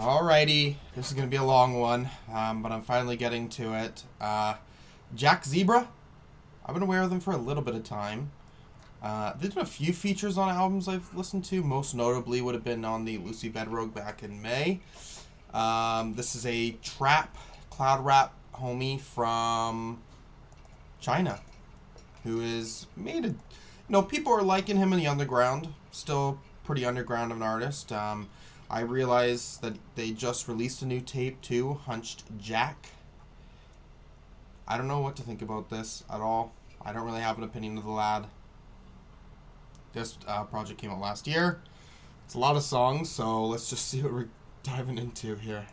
Alrighty, this is going to be a long one, but I'm finally getting to it. Jackzebra, I've been aware of them for a little bit of time. They've done a few features on albums I've listened to, most notably would have been on the Lucy Bedrogue back in May. This is a cloud rap homie from China, who is made people are liking him in the underground, still pretty underground of an artist. I realized that they just released a new tape too, Hunched Jack. I don't know what to think about this at all. I don't really have an opinion of the lad. This project came out last year. It's a lot of songs, so let's just see what we're diving into here.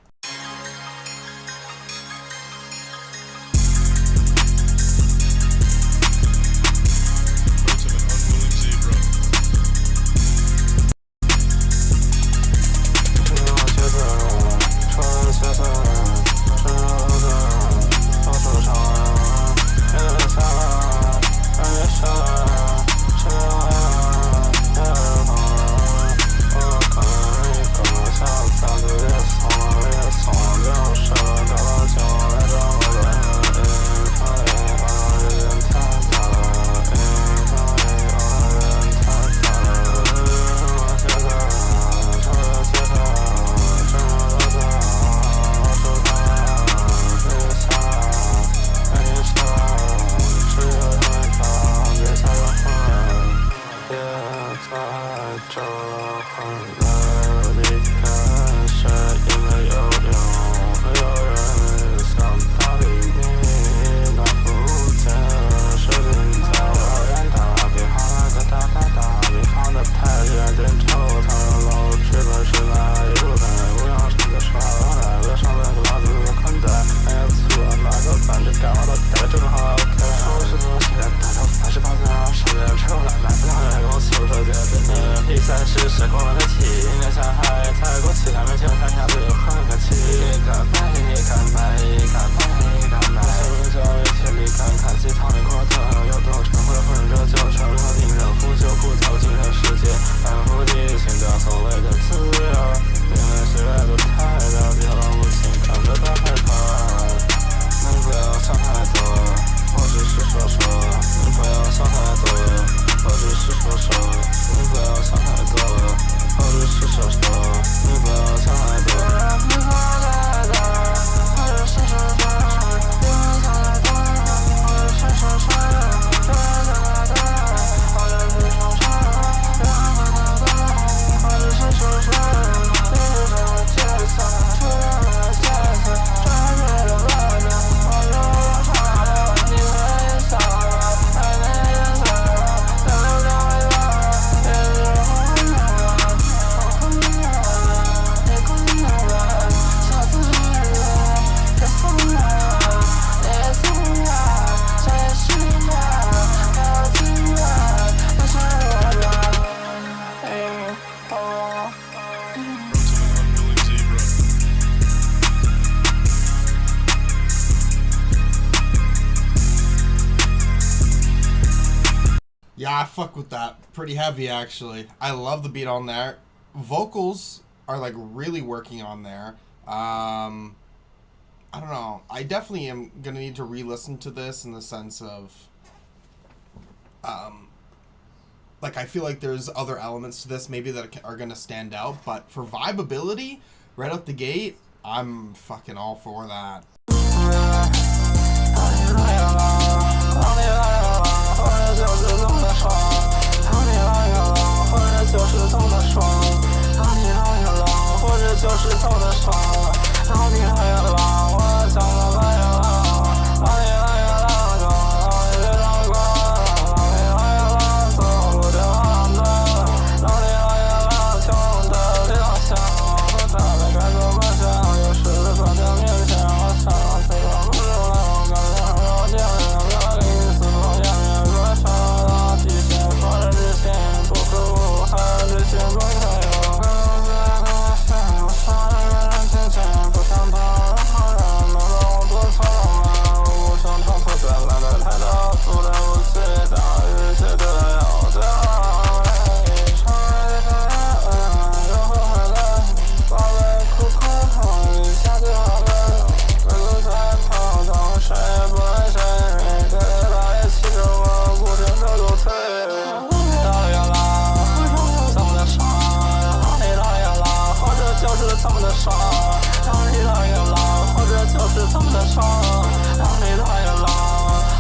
Yeah, I fuck with that. Pretty heavy, actually. I love the beat on there. Vocals are, like, really working on there. I don't know. I definitely am going to need to re-listen to this in the sense of, like, I feel like there's other elements to this maybe that are going to stand out. But for vibeability, right out the gate, I'm fucking all for that. 这么的爽，让你讨厌了，活着就是这么的爽，让你讨厌了，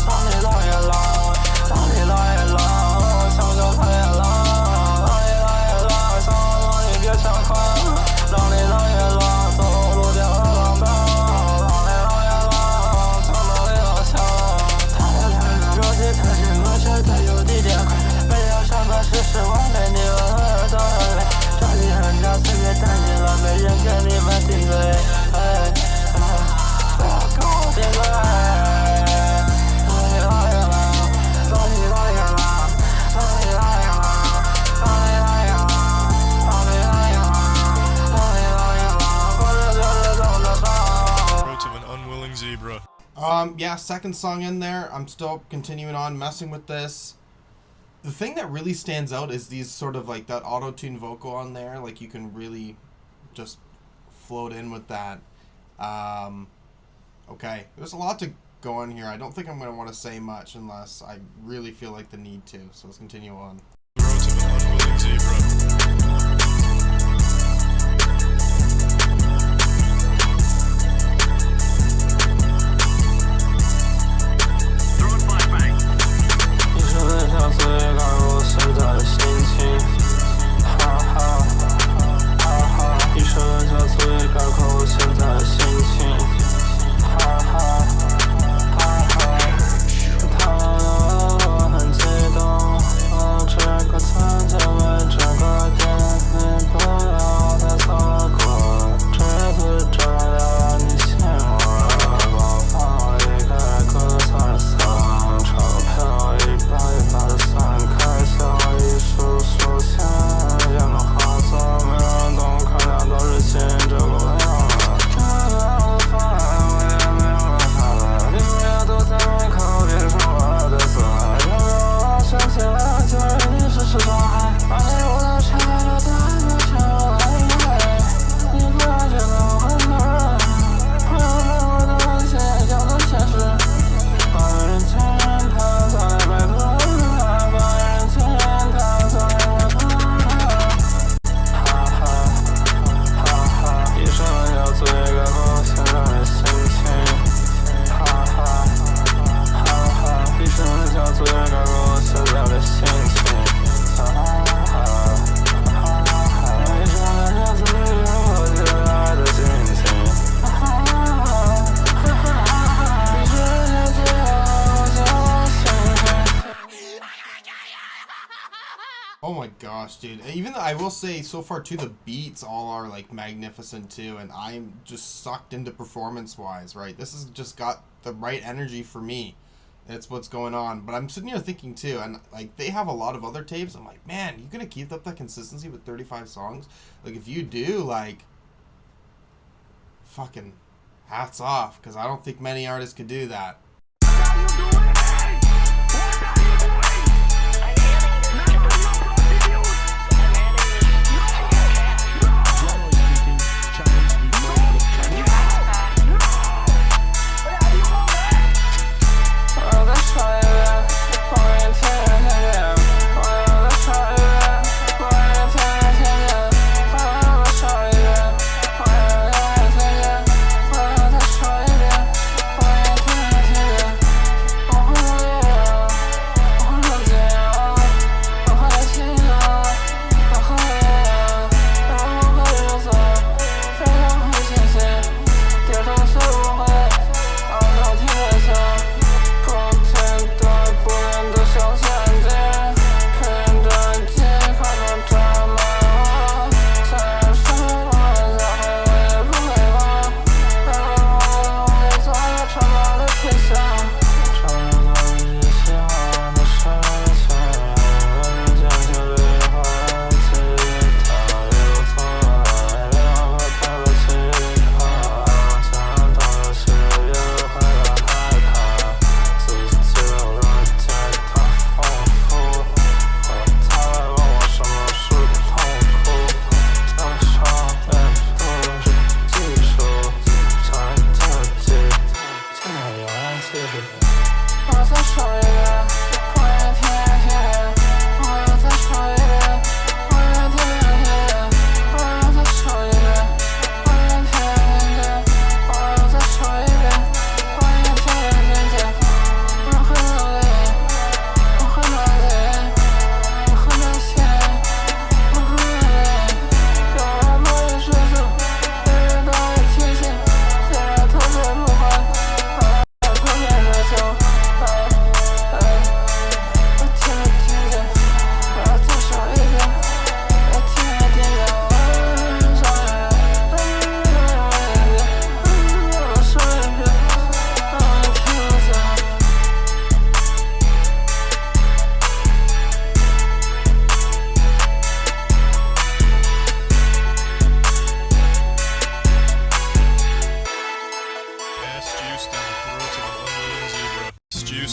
让你讨厌了，让你讨厌了，我想就讨厌了，让你讨厌了，想让你别想看，让你讨厌了，走路掉了浪荡，让你讨厌了，想到你老乡，太热气太深，我觉得有一点快，没有什么事是完美，你们耳朵很累，这里很吵，随便担心了，没人跟你们顶嘴，不要跟我顶嘴，让你讨厌了，让你讨厌了，让你讨厌了，让你讨厌了，让你讨厌了，让你讨厌了，活着就是这么的爽。Throat of an unwilling zebra. Yeah, second song in there. I'm still continuing on messing with this. The thing that really stands out is these sort of like that auto-tune vocal on there. Like you can really just float in with that. Okay, there's a lot to go on here. I don't think I'm going to want to say much unless I really feel like the need to. So let's continue on. Throat of an unwilling zebra. 最感我现在的心情，哈哈哈哈！一声叫最概括我现在的心情，哈哈哈哈！我很激动，这个村就为这个点，你不要再错过，这不重要，你信我，我放一个歌词上，钞票一把一把的散开，像一束束线，也能化作没人懂，可能都是心这不亮了，这样的饭我也没有办法了，你不要都在门口变成我的色，要让我想起来，就让你只是伤害，把你我都拆了，太多钱我来买，你不要觉得我很残忍，不要让我的心想的现实，把人情人他再来摆脱。最感我现在的心情，哈哈哈哈！一声叫最感我现在的心情，哈哈哈哈！一声叫最感我现在的心情，哈哈哈哈！一声叫最感我现在的心情。Oh my gosh, dude. Even though I will say so far too, the beats all are like magnificent too, and I'm just sucked into performance-wise, right? This has just got the right energy for me. It's what's going on. But I'm sitting here thinking too, and like they have a lot of other tapes. I'm like, man, you gonna keep up that consistency with 35 songs? Like if you do, like, fucking hats off, because I don't think many artists could do that.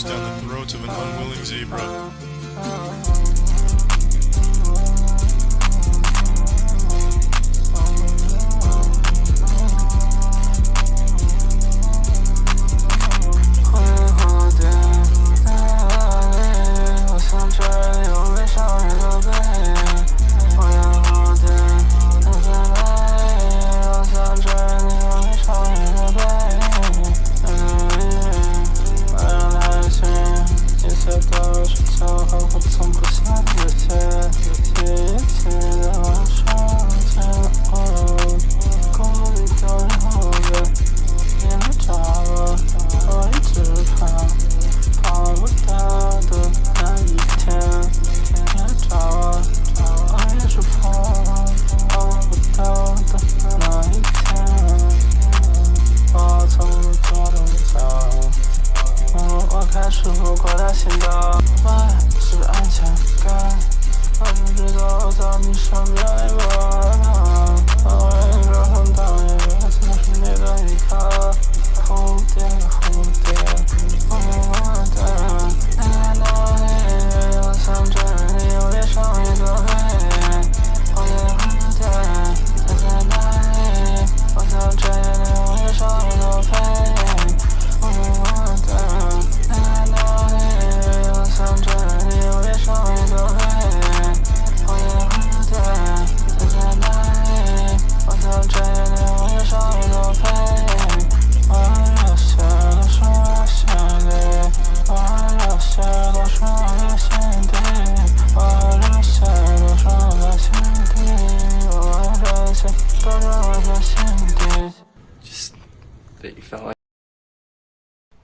down the throat of an unwilling zebra.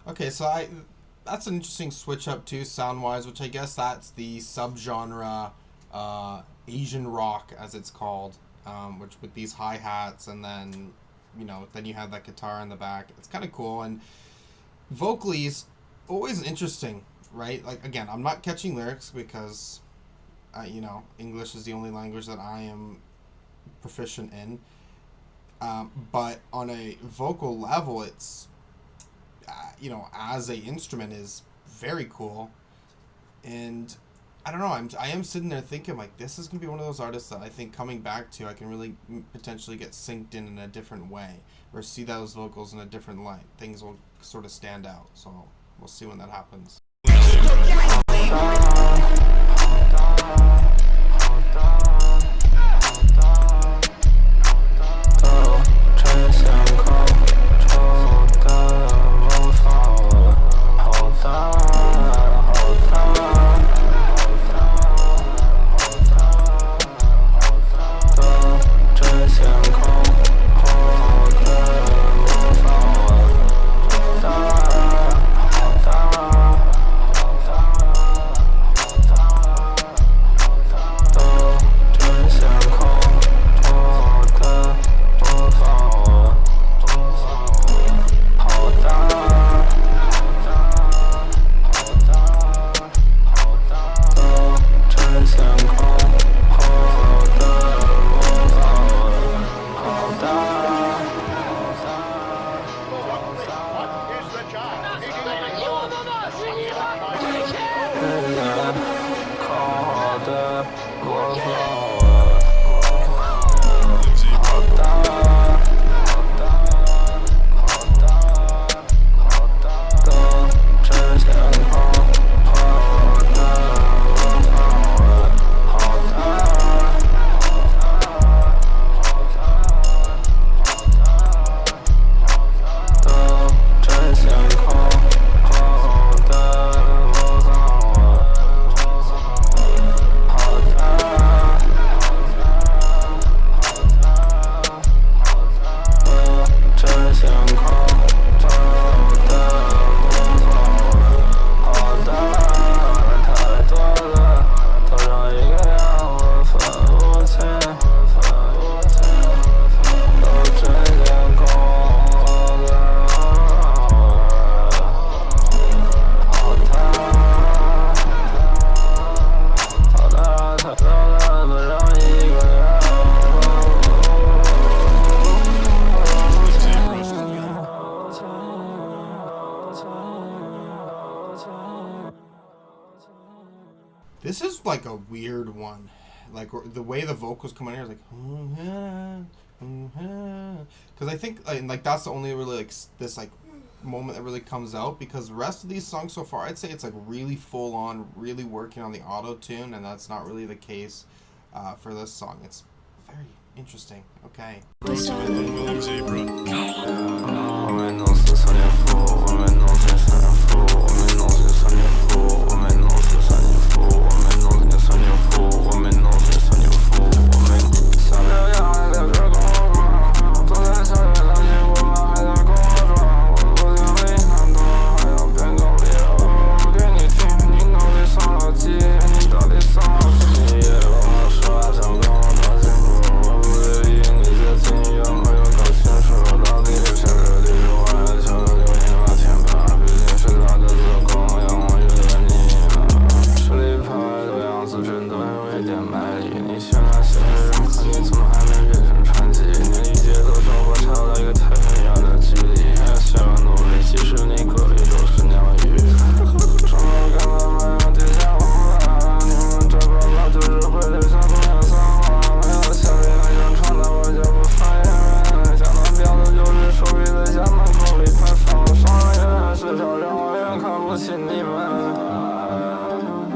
Okay, so that's an interesting switch up too, sound-wise, which I guess that's the subgenre Asian rock, as it's called, which with these hi-hats, and then, then you have that guitar in the back. It's kind of cool, and vocally is always interesting, right? Like, again, I'm not catching lyrics because, English is the only language that I am proficient in, but on a vocal level, it's as a instrument is very cool. And I don't know, I am sitting there thinking, like, this is going to be one of those artists that I think coming back to, I can really potentially get synced in a different way, or see those vocals in a different light. Things will sort of stand out. So we'll see when that happens. This is like a weird one. Like the way the vocals come in here is like, because I think like that's the only really like this like moment that really comes out, because the rest of these songs so far I'd say it's like really full on, really working on the auto tune, and that's not really the case for this song. It's very interesting. Okay. Road to an unwilling zebra. 我没弄死三年夫，我没弄死三年夫，我没弄死三年夫，我没弄死三年夫，我没弄死三年夫，我没弄死三年夫，我没想留下在这跟我说，坐在下面的结果还在跟我说，我不想被看透，还要变更理由给你听，你到底伤了几？你到底伤了几？也跟我说想跟我多辛苦，我不介意你的经验，我又搞清楚到底是谁的地主，我要求留你把天把，毕竟是他的子宫，让我遇到你。实力派的样子真的有一点卖力，你现在写的人，可你怎么还没变成传奇？你离节奏生活差了一个太远的距离，希望努力，其实你可以都是鸟语。什么干嘛没有底下文化？你们这个老就是会留下同样脏话，没有下面还想传达我就不发言人，想当婊子就是手里在家门口里排放双人，至少让我也看不起你们，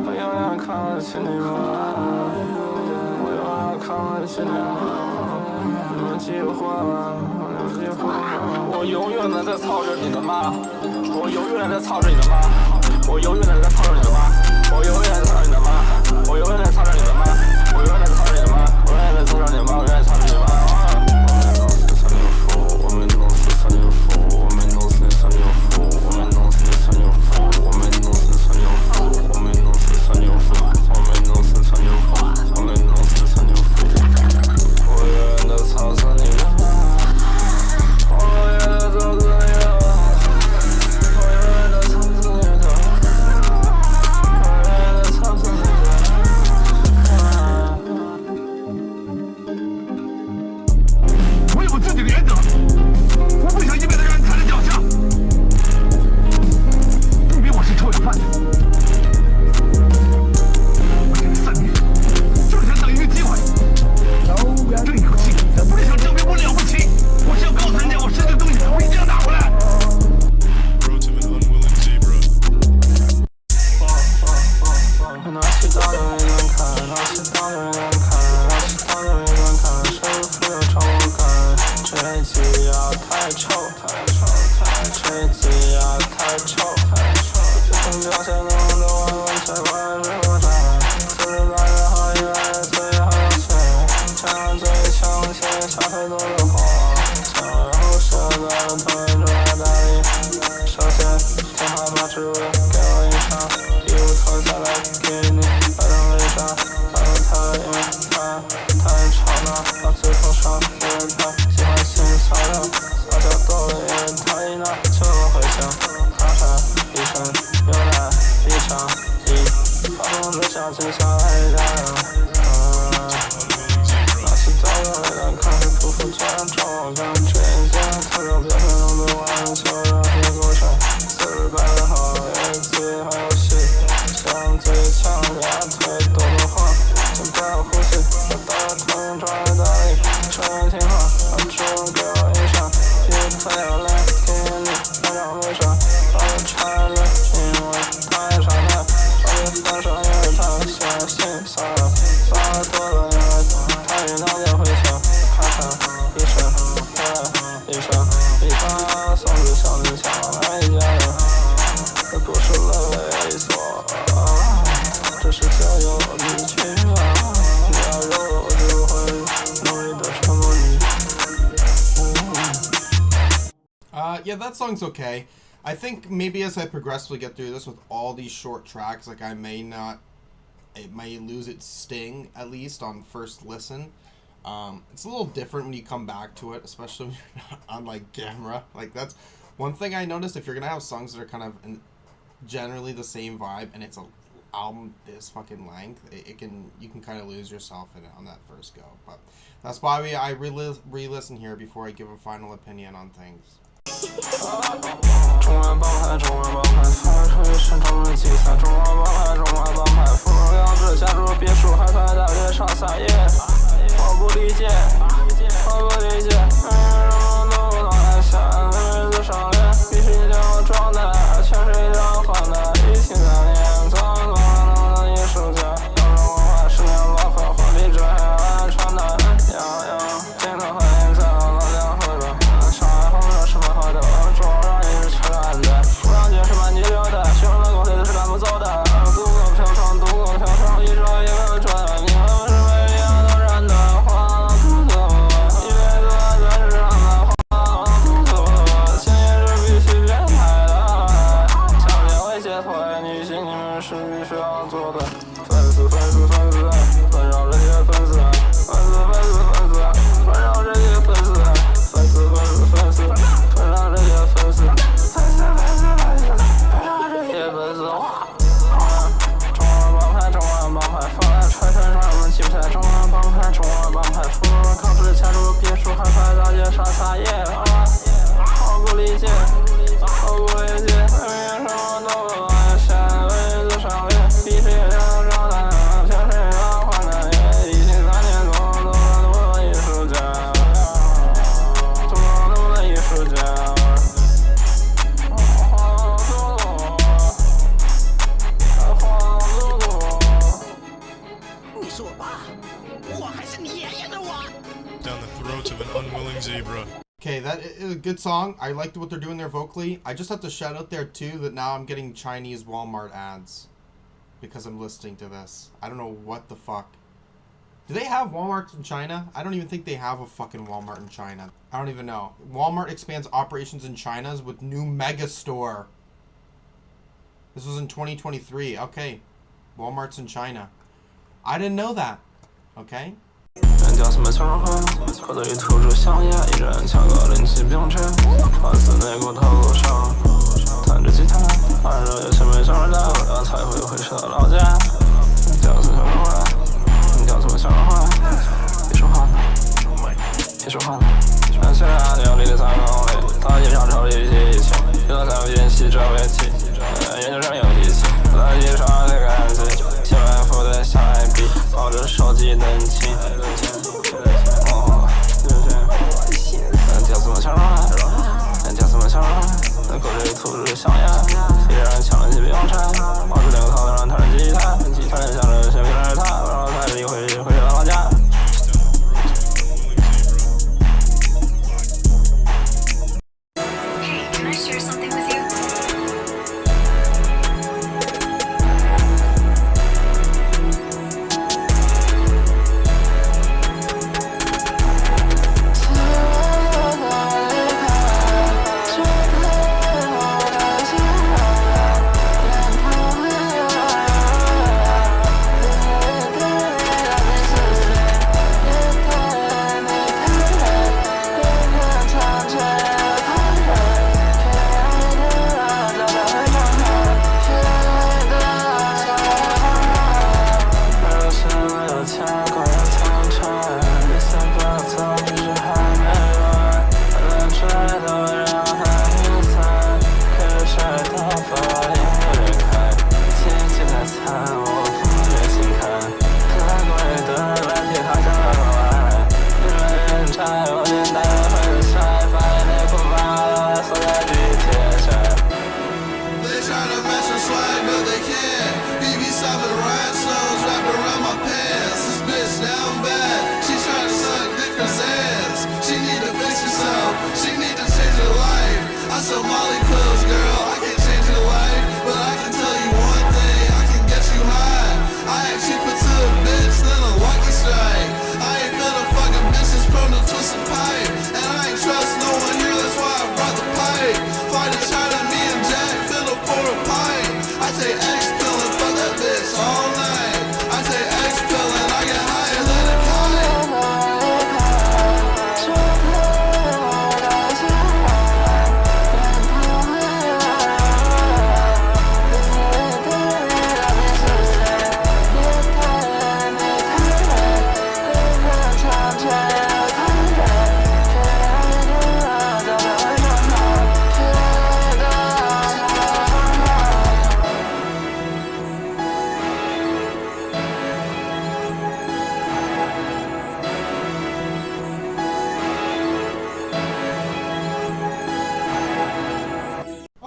我永远看不起你们，我永远看不起你们，你们记混了，你们记混了，我永远的在操着你的妈，我永远的在操着你的妈，我永远的在操着你的妈，我永远的在操着你的妈，我永远的操着你的妈，我永远的操着你的妈，我永远的操着你的妈，我永远操着你的妈。我没弄死三牛夫，我没弄死三牛夫，我没弄死三牛夫，我没弄死三牛夫，我没弄死三牛夫，我没弄死三牛夫，我没弄死三牛夫，我永远的操死你的妈，我永远的操死你的妈，我永远的操死你的妈，我永远的操死你的妈。我有自己的原则，我不想一辈子让人踩着脚下。不比我是臭要饭的，我这个三女就是想等一个机会，争一口气。我不是想证明我了不起，我是要告诉人家我失去的东西，我一定要拿回来。Road to an unwilling zebra. 拿起刀的没人看，拿起刀的没人看，拿起刀的没人看，谁不要朝我干？这鸡呀太臭，这鸡呀太臭，这表现能的完完全全是我战，就是大人好以为最好有钱，强最强气，下太多的话，想然后舍得他们出来大力，首先听话把职位给我一场，义务脱下来给你，摆上为啥？摆了他，因为他太吵闹，把嘴封上，因为他喜欢性骚扰，撒娇逗了，因为他一闹就会想，咔嚓一声，又来一场，发疯的小情小爱家人，拿起刀的没人看，是匍匐突然朝我干，这一件他就表现能的完球，让这过程400的好，因为自己还有戏，想最强压腿抖抖晃，先不要呼吸，我打了头人抓来大力，声音听话，把指纹给我印上，因为他要来给你来让为啥，把我拆了，因为太傻了，把你放上，因为他喜欢性骚扰，把我剁了，因为他一闹就会响，咔嚓一声，又来一声，一发送子小女强来一家人，这不是猥琐，这是交友的缺乏，你要肉我就会努力的折磨你。Yeah, that song's okay. I think maybe as I progressively get through this with all these short tracks, like it may lose its sting, at least on first listen. It's a little different when you come back to it, especially when you're not on like camera. Like that's one thing I noticed. If you're gonna have songs that are kind of generally the same vibe, and it's a album this fucking length, you can kind of lose yourself in it on that first go. But that's why I re-listen here before I give a final opinion on things. 中原帮派，中原帮派，发出一身招人计算。中原帮派，中原帮派，芙蓉要志，家住别墅，还在大街上撒野。我不理解，我不理解，什么都不能来想，日子上脸，必须一定要装的，全是一张换的。17、3年，怎么能艺术家？要是文化10年落后，货币这样传达，镜头和音在老家合作，上海红热10分好的，中让一直缺案的，不让解释满地流的，学生的狗腿子是赶不走的，独个平常，独个平常，一招一个准，你们不是每一样都认的，花独个，一辈子在世上的花独个，情也是必须变态的，强奸猥亵脱女性，你们是必须要做的，粉丝，纷扰这些粉丝，纷扰这些粉丝，纷扰这些粉丝，中原帮派，中原帮派，放在揣身上人们气不起来。中原帮派，中原帮派，俘虏人抗旨，家住别墅，还在大街上撒野。我不理解，我不理解，为什么都不来现，为子上脸，必须要招待，全是要换的。17、3年，多么艺术家，多么艺术家。你是我爸，我还是你爷爷的我。 Down the throat of an unwilling zebra. Okay, that is a good song. I liked what they're doing there vocally. I just have to shout out there too that now I'm getting Chinese Walmart ads because I'm listening to this. I don't know what the fuck. Do they have Walmarts in China? I don't even think they have a fucking Walmart in China. I don't even know. Walmart expands operations in China with new mega store. This was in 2023. Okay. Walmart's in China. I didn't know that. Okay. 人叫什么情话？狗嘴里吐出象牙，一人抢个灵气并车，穿丝内裤头颅上，弹着吉他，按着乐器没声的，我才会回车老家。你叫什么情话？你叫什么情话？别说话了，别说话了。全起来，牛力的3公里，大街上抽一起，热才会引起这尾气，研究生有义气，在机上的感激，写完副的下一笔，抱着手机登记。叫什么强啊？叫什么强啊？狗嘴里吐出象牙，一人抢了几柄柴，毛主领头让弹着吉他。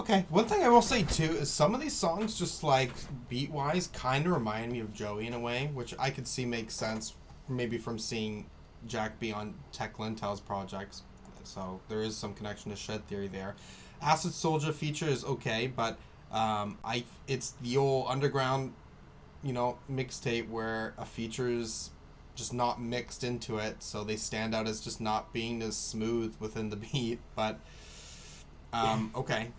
Okay, one thing I will say too is some of these songs just like beat-wise kind of remind me of Joey in a way, which I could see makes sense maybe from seeing Jack be on Tech Lintel's projects. So there is some connection to Shed Theory there. Acid Souljah feature is okay, but it's the old underground, mixtape where a feature is just not mixed into it, so they stand out as just not being as smooth within the beat. But okay.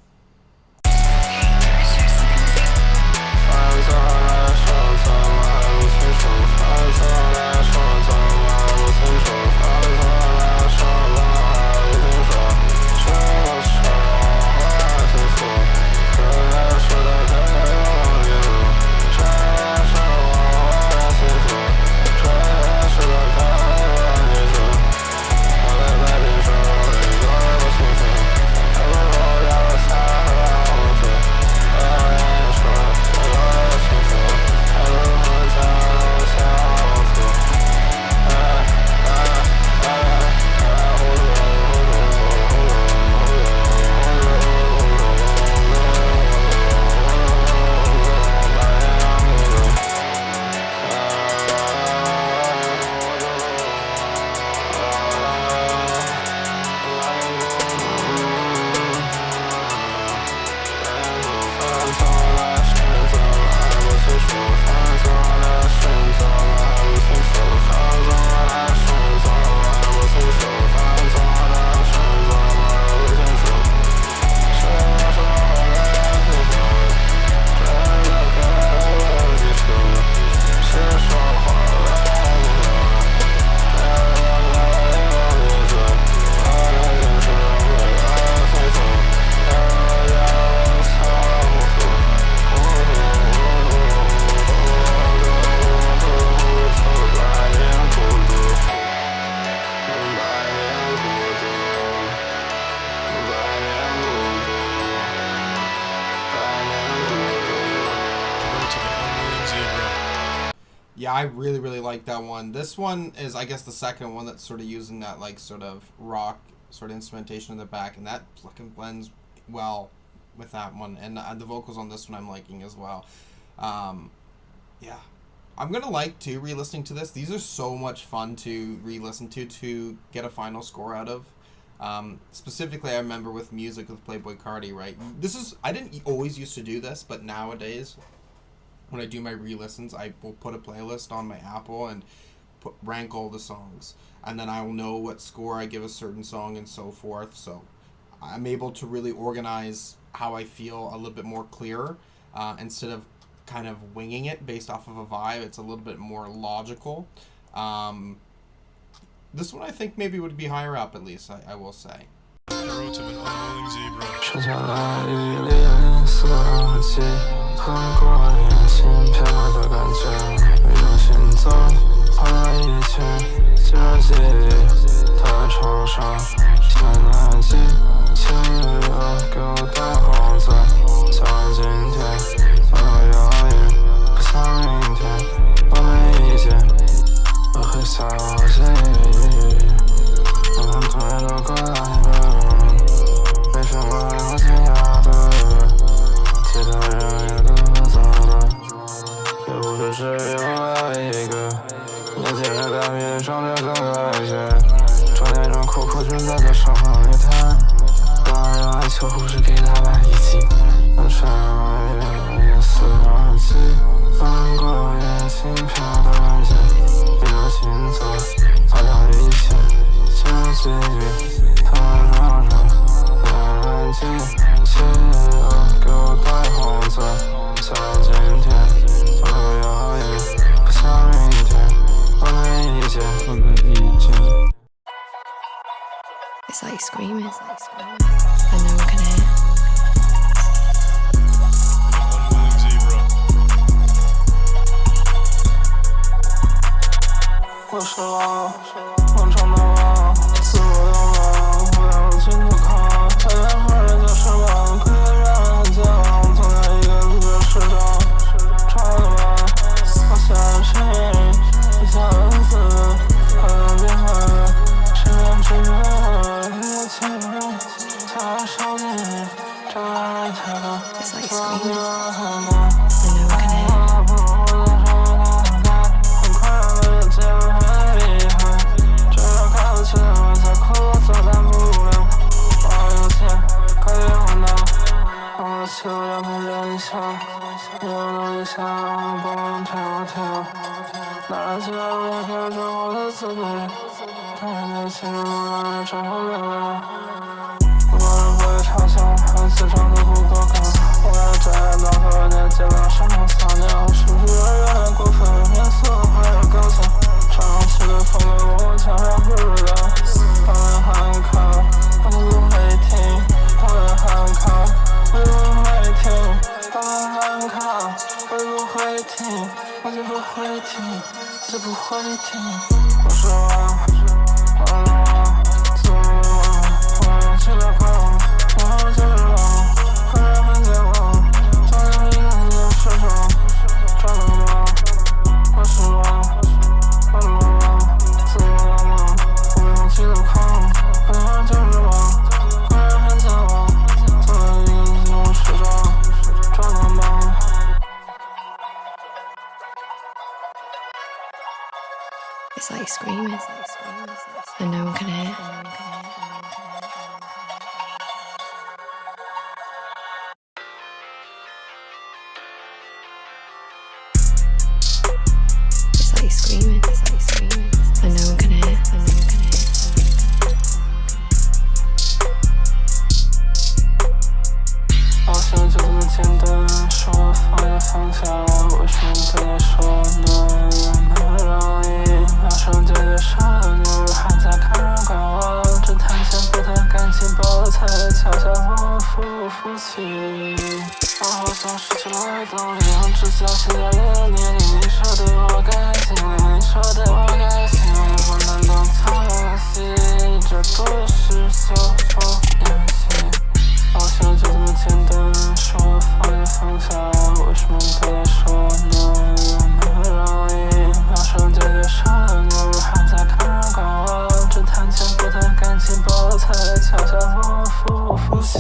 Yeah, I really, really like that one. This one is, I guess, the second one that's sort of using that, like, sort of rock sort of instrumentation in the back, and that fucking blends well with that one. And the vocals on this one I'm liking as well. Yeah. I'm going to like, too, re-listening to this. These are so much fun to re-listen to get a final score out of. Specifically, I remember with music with Playboy Carti, right? I didn't always used to do this, but nowadays, when I do my re-listens, I will put a playlist on my Apple and rank all the songs. And then I will know what score I give a certain song and so forth. So I'm able to really organize how I feel a little bit more clearer. Instead of kind of winging it based off of a vibe, it's a little bit more logical. This one I think maybe would be higher up, at least, I will say. Throat of an unwilling zebra. 剩下来一粒零色记，很过眼心飘的感觉，没有行走，换了一切，记着记忆，他的床上，现在记，前女友给我带红色，想今天，没有犹豫，不想明天，我没意见，我会小心翼翼，我们突然都过来了。为什么让我惊讶的，其他人也都走了，也不是只有我一个，年轻人在面上着更爱些，常年让苦苦存在的生理谈，当然爱求护士给他来一击，能成为夜色耳机，翻过眼睛飘的感觉，一路行走，擦亮一切，这记忆，他绕着。安静，邪恶给我带红色，想今天，我有犹豫，不想明天，我没意见，我没意见。It's like screaming, and no one can hear. An unwilling zebra. 我失望，漫长的望，自我的望，我要进入靠。太阳和人的失望，可以让人很健忘，总有一个路的市长，长的吗？我想谁？一下文字，好像变换，谁让谁让？一切，他手里，这爱他。起我要陪着你笑，有努力想帮我跳跳，拿起来我要表彰我的自卑，当然的情人我来找我聊聊。我会嘲笑我自长得不够高，我要站到和你肩膀上撒尿，是不是有点过分？颜色还要高墙，上去的风格我悄然不知道。当然喊卡，我就不会停。当然喊卡，我就不会停。当然喊卡，我就不会停，我就不会停，我就不会停。我说完了，自我我去了快乐，我就是狼，个人很健忘，昨天一个人就失手，抓了吗？我失望，完了，自我浪漫，我勇气的狂，个人就是狼，个人很健忘，昨天一个人就失手，抓了吗？It's like screaming, and no one can hear. It's like screaming, and no one can hear. 好像就这么简单，说放也放下，为什么对你说那么容易？马上解决上了，女孩在看人管我，只谈钱不谈感情，抱了才悄悄问服不服气。我好像失去了动力，只相信在这年龄，你说对我感情，你说对我感情，我难当操游戏，这不是so for演戏。好像就这么简单，说放也放下，为什么对你说那么容易？马上解决上了，女孩在看人管我，只谈钱不谈感情，抱了才悄悄问我服不服气。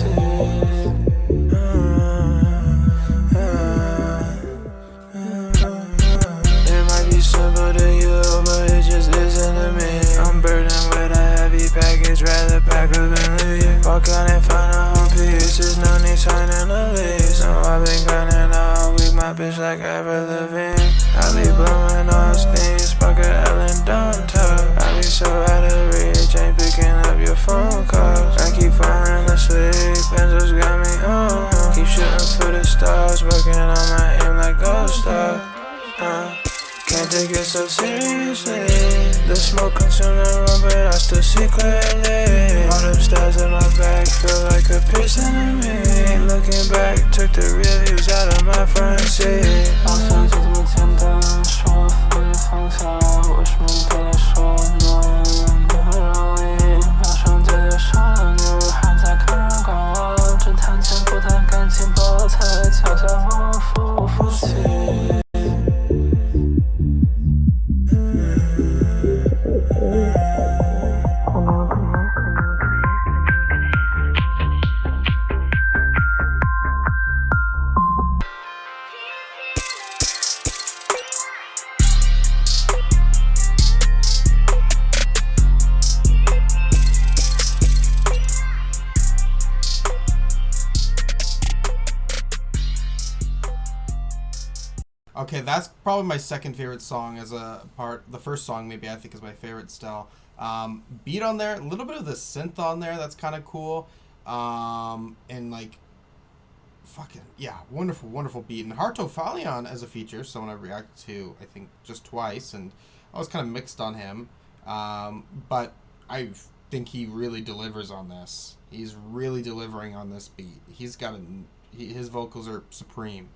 It might be simple to you, but it just isn't to me. I'm burdened with a heavy package, rather pack up and leave. Walk out and find a home piece, there's no need signing a lease. No, I've been grinding all week, my bitch like Avril Lavigne. I be blowing on steam, spark a Ellen, don't talk. I be so out of reach, ain't picking up your phone calls. I keep falling asleep, pencils got me on. Keep shooting for the stars, working on my aim like Ghost Star. Can't take it so seriously. The smoke consumed the room, but I still see clearly. All them stars in my back feel like a piercing to me. Looking back, took the real views out of my front seat. 好像就这么简单，说放也放下，为什么对你说那么容易？马上解决上了，女孩在看人管我，只谈钱不谈感情，抱了才悄悄问我服不服气。Okay, that's probably my second favorite song as a part. The first song, maybe, I think is my favorite still. Beat on there, a little bit of the synth on there, that's kind of cool. And like, fucking, yeah, wonderful, wonderful beat. And Harto Falión as a feature, someone I've reacted to, I think, just twice, and I was kind of mixed on him. But I think he really delivers on this. He's really delivering on this beat. He's got his vocals are supreme.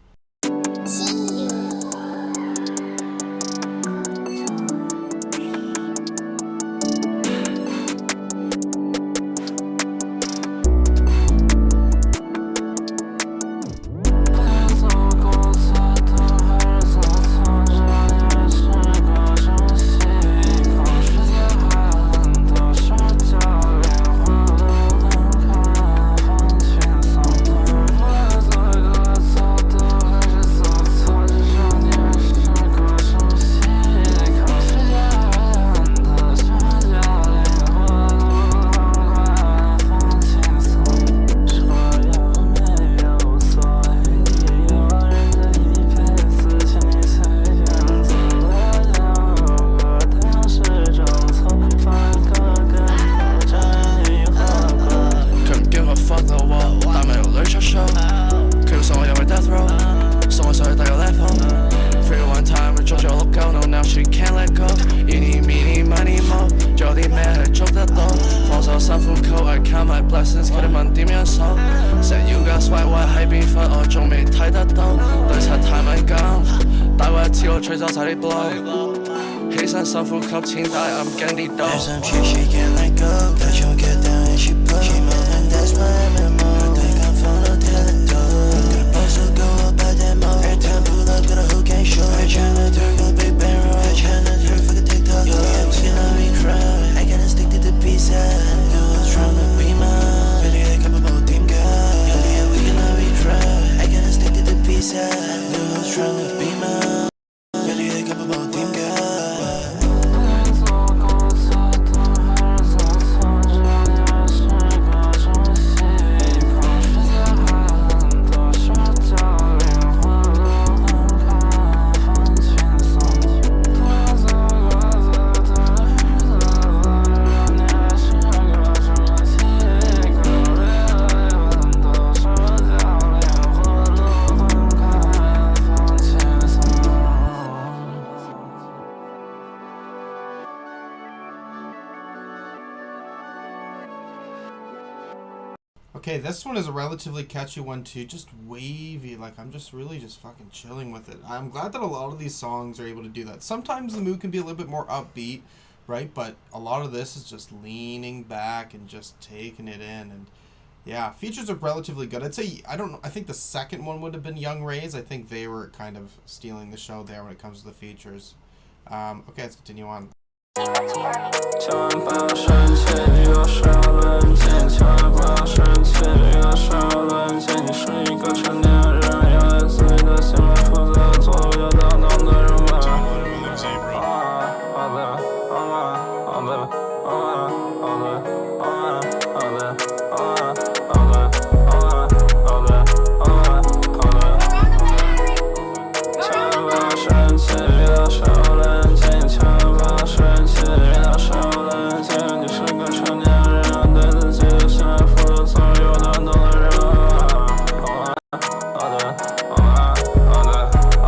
感受。Said you got swag， 我係變分，我仲未睇得到，對柒太敏感。大胃似我吹走晒啲 blow。起身深呼吸，錢大 I'm getting the dough。There's some shit she can't let go， but she'll get down and she push。She moving that's my MMO。對抗風都聽得到。Got a boss who go up by demo。Every time pull up got a who can show。I tryna turn a big bang roll。I tryna turn fuck a TikTok。Yo yeah we gonna be cry。I gotta stick to the beat side。You was tryna be mine。Really a couple more team guys。Yo yeah we gonna be cry。I gotta stick to the beat side。You was tryna be mine。Really a couple more team guys。Okay, this one is a relatively catchy one too, just wavy, like I'm just really just fucking chilling with it. I'm glad that a lot of these songs are able to do that. Sometimes the mood can be a little bit more upbeat, right? But a lot of this is just leaning back and just taking it in, and yeah, features are relatively good. I'd say, I don't know, I think the second one would have been Young Raise. I think they were kind of stealing the show there when it comes to the features. Okay, let's continue on. 千万不要生气，有时要冷静。千万不要生气，有时要冷静。你是一个成年人，要对自己的行为负责，做有担当的人吧。好的，好的，好的，好的，好的，好的，好的，好的，好的，好的，好的。千万不要生气，有时要冷静。千万不要生气，有时要冷静。你是个成年人，对自己的行为负责，做有担当的人。好的，好的，好的，好的，好的，好的。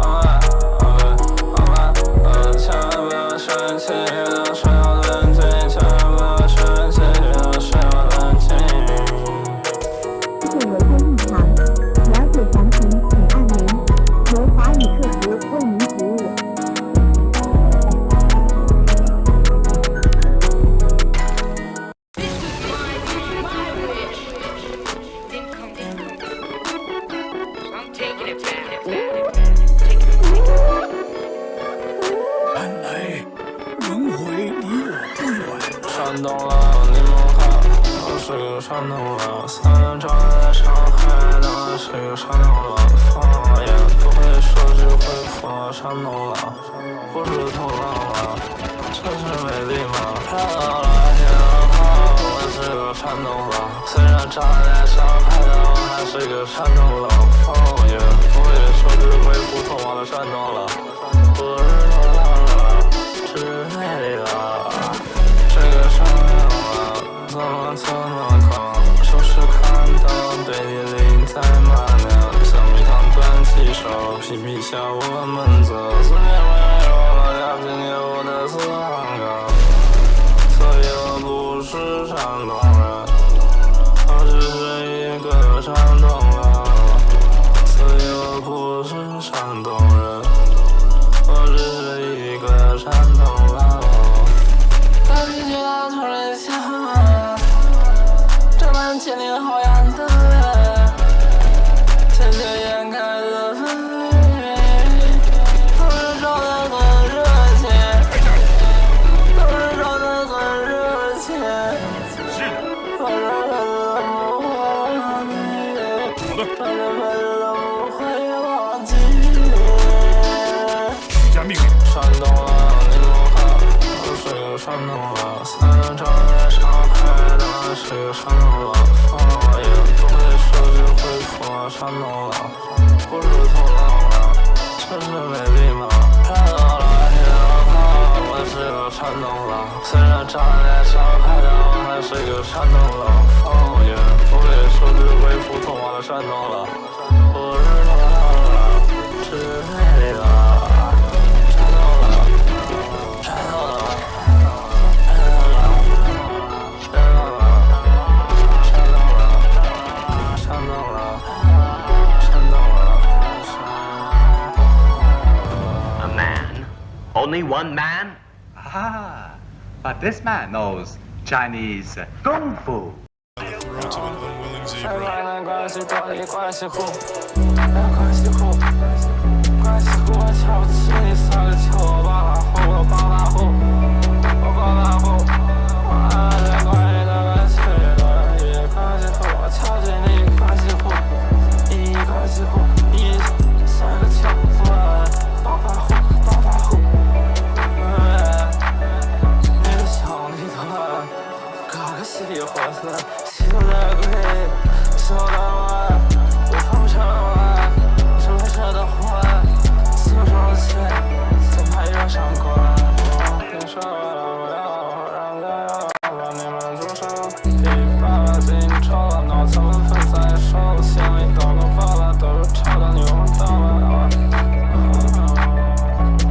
千万不要生气，有时要冷静。千万不要生气，有时要冷静。世界有些异常，了解详情请按铃，由华语客服为您服务。看来轮回离我不远。山东了，你们好，我是个山东了。3年长在上海，当然是个山东了。方言不会说就会说山东了，不是同浪了，这是美丽吗？漂亮了，你们好，我是个山东了。虽然长在上海，但我还是个山东了。方言不会说就会普通话的山东了，不是同浪了，是美丽了。这个山东了，怎么这么狂？就是看到对你临在马娘，像蜜糖端起手，皮皮笑我们走。思念为我了，要今夜我的四汉港，所以我不是山东人，我只是一个山东佬。所以我不是山东人，我只是一个山东佬。大脾气大突然想，这般千年好样的，谢谢眼开的氛围，都是说的很热情，都是说的很热情。我说的不会忘记，我说的不会忘记。许下命令。山东了，你们好，我是个山东了。3年长在上海，当然是个山东了。方言不会说就会说山东了，不是同浪了，这是美丽吗？漂亮了，你们好，我是个山东了。虽然长在上海，但我还是个山东了。方言不会说就会普通话的山东了，不是同浪了，是美丽了。only one man? Ah, but this man knows Chinese kung fu. The throat of an unwilling zebra. 关系到底关系户，关系户，关系户，我瞧不起你三个球，我八户，我八户，我八户，我这关系的关系的，一关系户，我瞧不起你关系户，一关系户，一三个球，我八户，八户，你的兄弟团，搞个稀里糊涂，稀里鬼。收到我，我放不上我，是不是的火，诉说的血，怎么又上过？你说我要让你们住手，第爸爸自己抽了，脑残粉在手，心里都够爆了，都是吵到你们到了。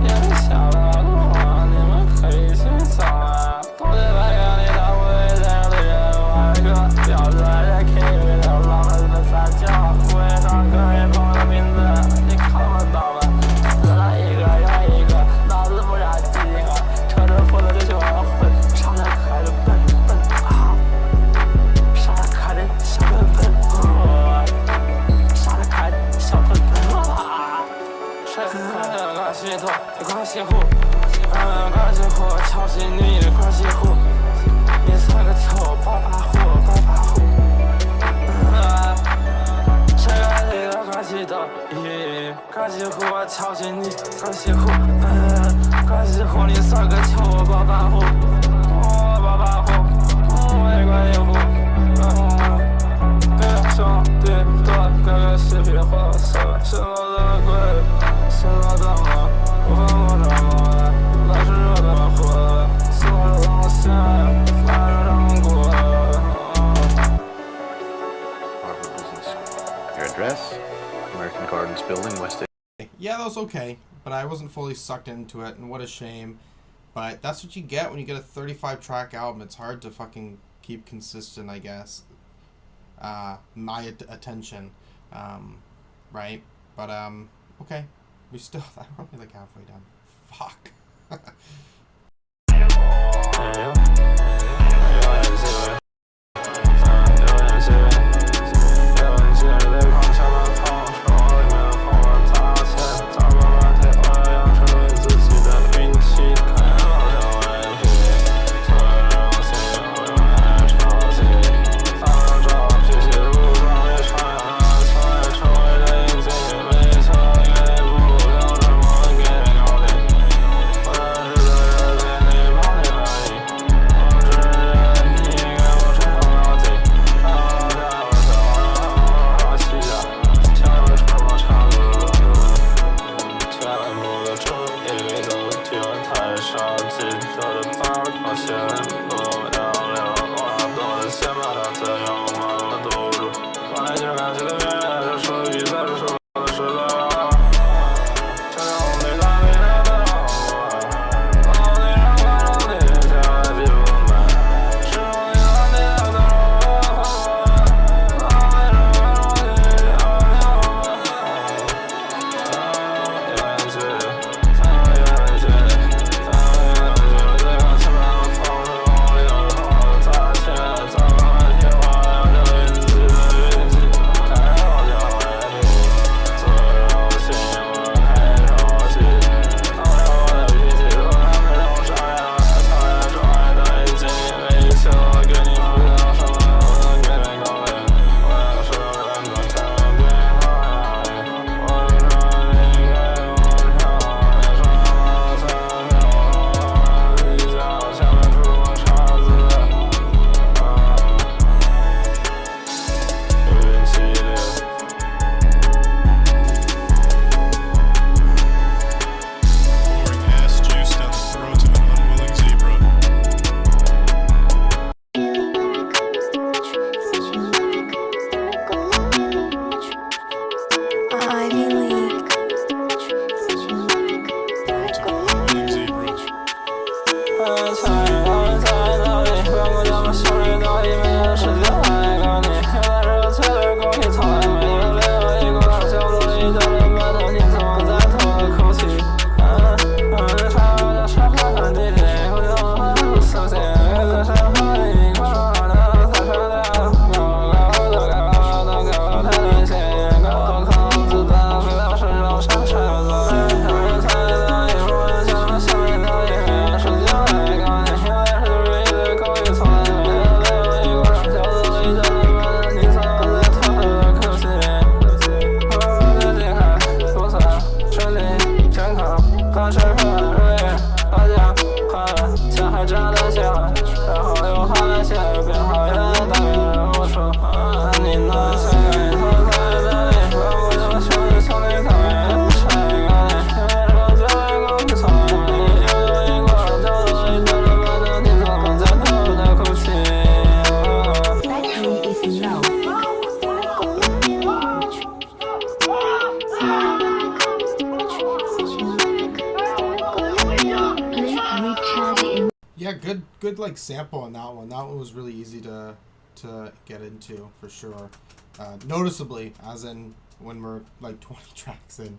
眼里下了的话，你们可以去找啊，都得把你当回来的人，我个婊子还可以。撒娇，我也当个人朋友名字，你看不到吧？死了一个又一个，脑子不让几个，扯着胡子就喜欢混，上来可爱的笨笨啊，上来可爱的小笨笨啊，上来可爱的小笨笨啊，谁关系多，关系户，关系户，瞧起你的关系户，你三个球，八户，八户。关系到一，关系户我瞧起你，关系户，关系户你三个球我八户，我八户，我也关系户，兄弟多哥哥嬉皮火色，什么的鬼，什么的我，我分不着我，那是热的火，所有东西，反正让过。Your address? American Gardens Building, West. Yeah, that was okay, but I wasn't fully sucked into it, and what a shame. But that's what you get when you get a 35-track album. It's hard to fucking keep consistent, I guess. My attention, right? But okay, we still. I'm only like halfway done. Fuck. good like sample on that one. That one was really easy to get into for sure. Noticeably, as in when we're like 20 tracks in.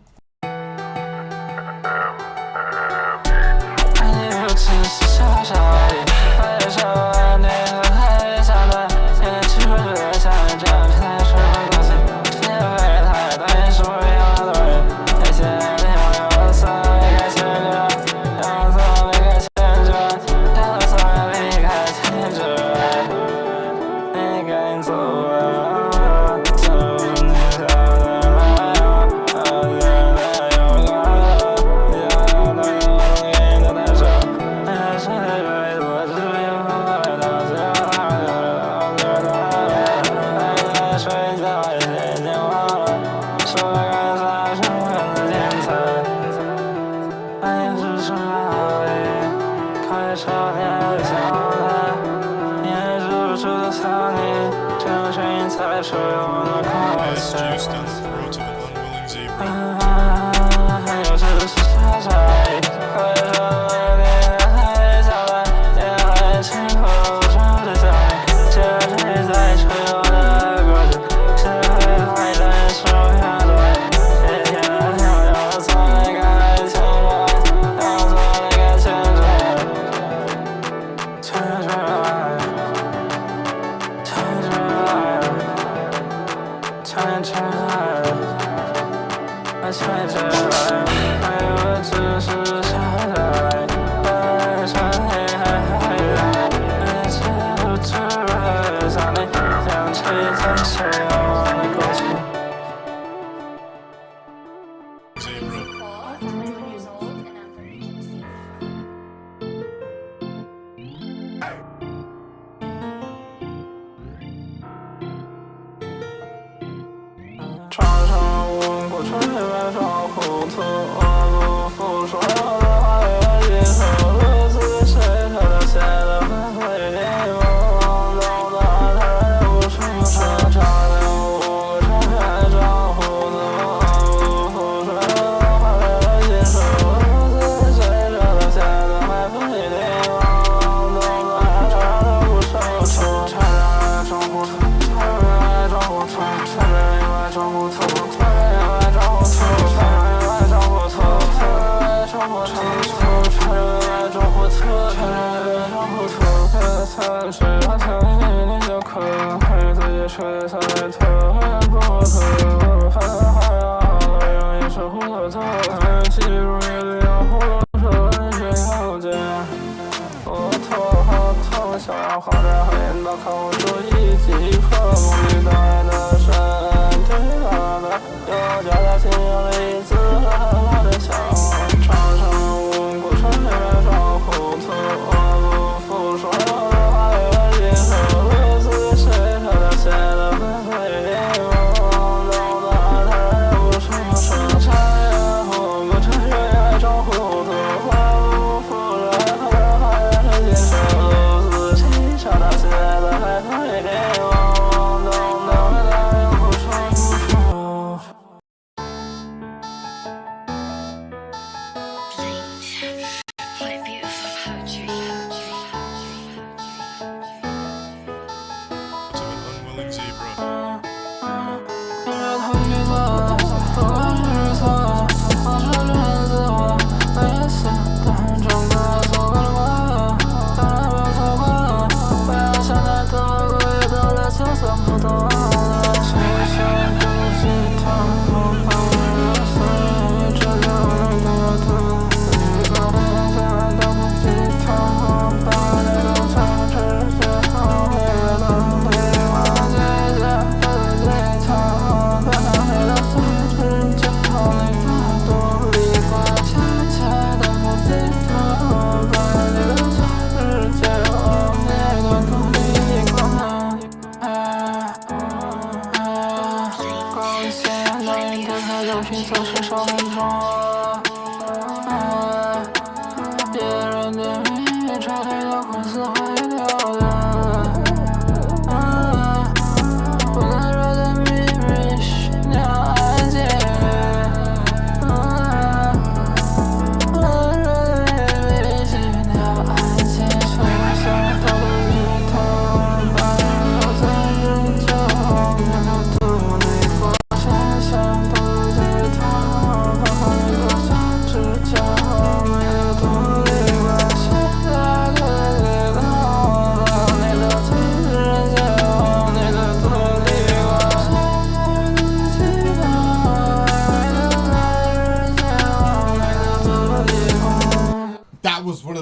It's juiced down the throat of an unwilling zebra.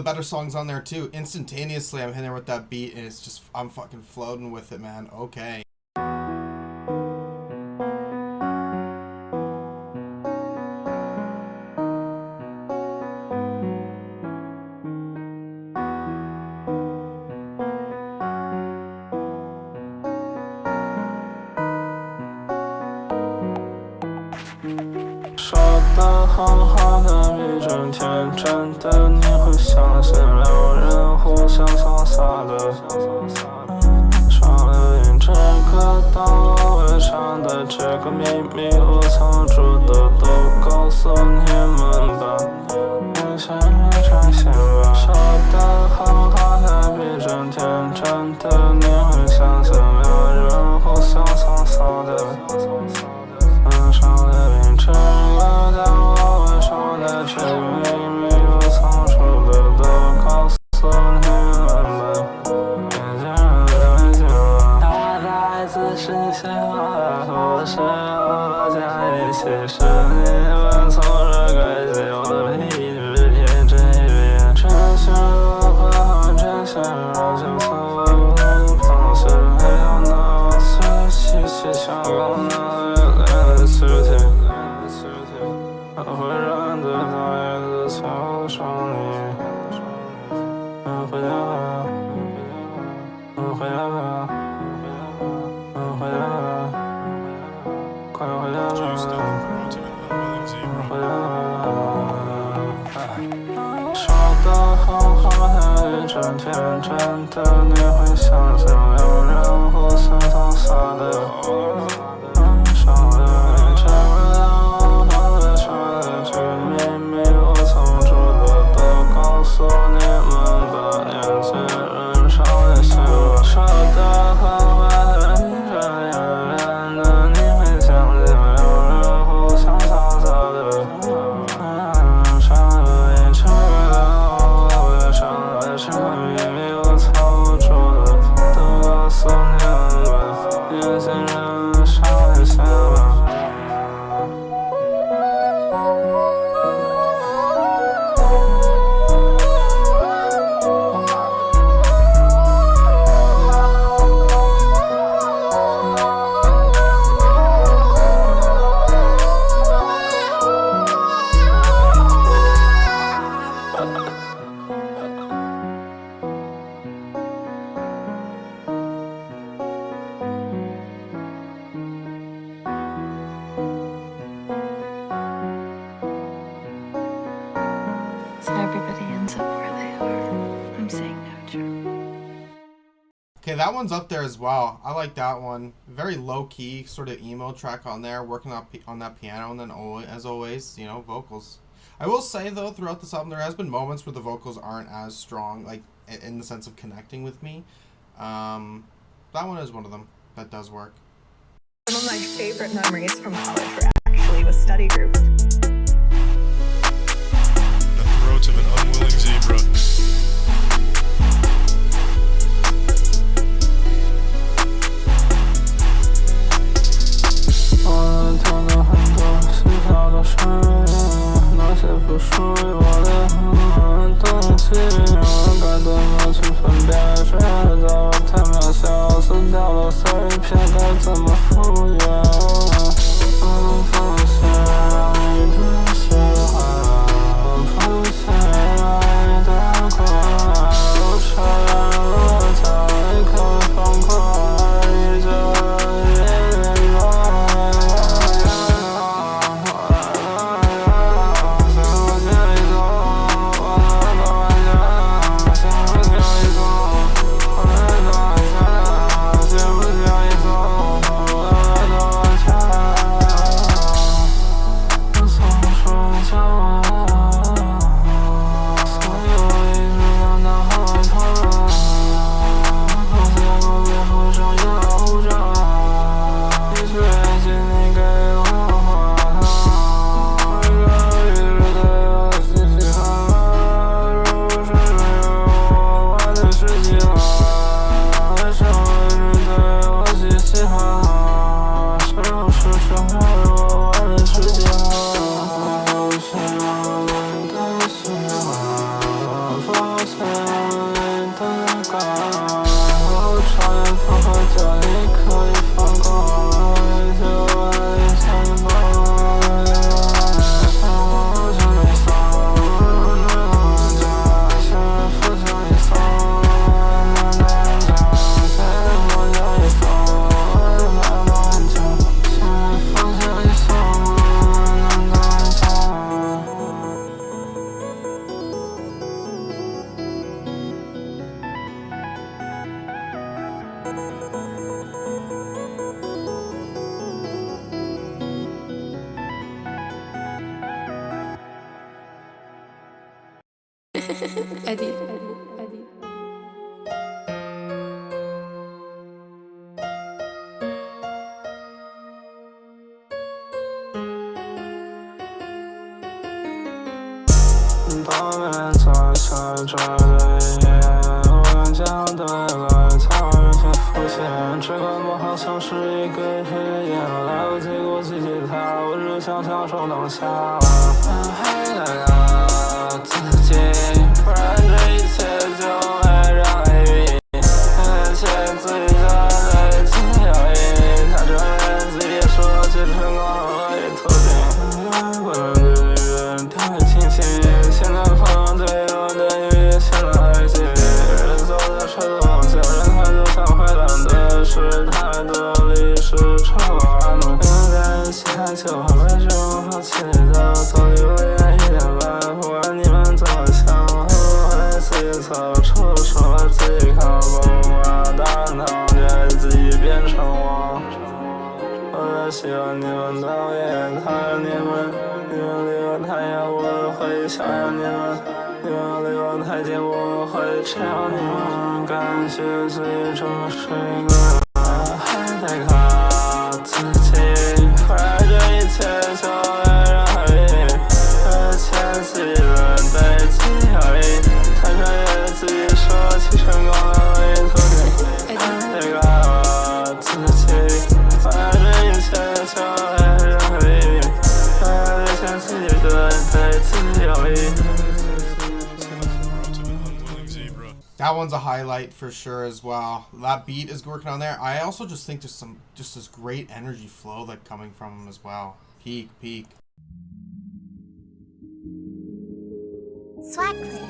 the better songs on there too. Instantaneously, I'm hitting there with that beat, and it's just, I'm fucking floating with it, man. Okay.说的很好的逼真，天真的你会相信两人互相潇洒的。上了云这个道路为长的这个秘密，我藏住的都告诉你们吧。你先展现吧。说的很好的逼真，天真的你会相信两人互相潇洒的。上了云这个道路为长的这个秘密，我藏住的都告诉你们吧。是你喜欢的，我是我家里，其实你们从这个自由的一直天真一遍，真心我会很真心，我就从我的旁边没有那次细细想过那的事情，我会让得到一次操上你，我回家吧，我回家吧。回来吧，快回来吧，回来吧。说的很好的一整天，真的你会相信两人互相潇洒的。上了云这个道路为长的这个秘密，我藏住的都告诉你们吧。年轻人少点心吧，说的很坏的。Okay, that one's up there as well. I like that one. Very low-key, sort of emo track on there, working on that piano, and then as always, you know, vocals. I will say, though, throughout this album, there has been moments where the vocals aren't as strong, like, in the sense of connecting with me. That one is one of them that does work. Some of my favorite memories from college were actually with study groups. The throat of an unwilling zebra. Eddie. 当面坐下这里，我讲对了，才会浮现。这个梦好像是一个黑夜，来不及顾及其他，我只想享受当下。还得要自己，不然这一切就会让黑云，而且自己就对自己有意。他承认自己说起成功了一途径，不能对人太清醒。现在朋友对我的语言显得还近，人走在车中间，人太多想回答的是太多历史超完美。在一起太久，为什么好奇的走离我远一点吧？不管你们怎么想，我会自己走出说自己靠崩啊，大人堂觉自己变成我。我希望你们都也看你们离我太远，我会想念你们；你们离我太近，我会只要你们。感觉自己这是一个人，还得靠自己，不然这一切就会让黑云，而且自己人对自己有意。他穿越自己说起成功了一途径，还得靠自己，不然这一切就会让黑云，而且自己人对自己有意。That one's a highlight for sure as well. That beat is working on there. I also just think there's just this great energy flow like coming from him as well. Peak. Swag clip.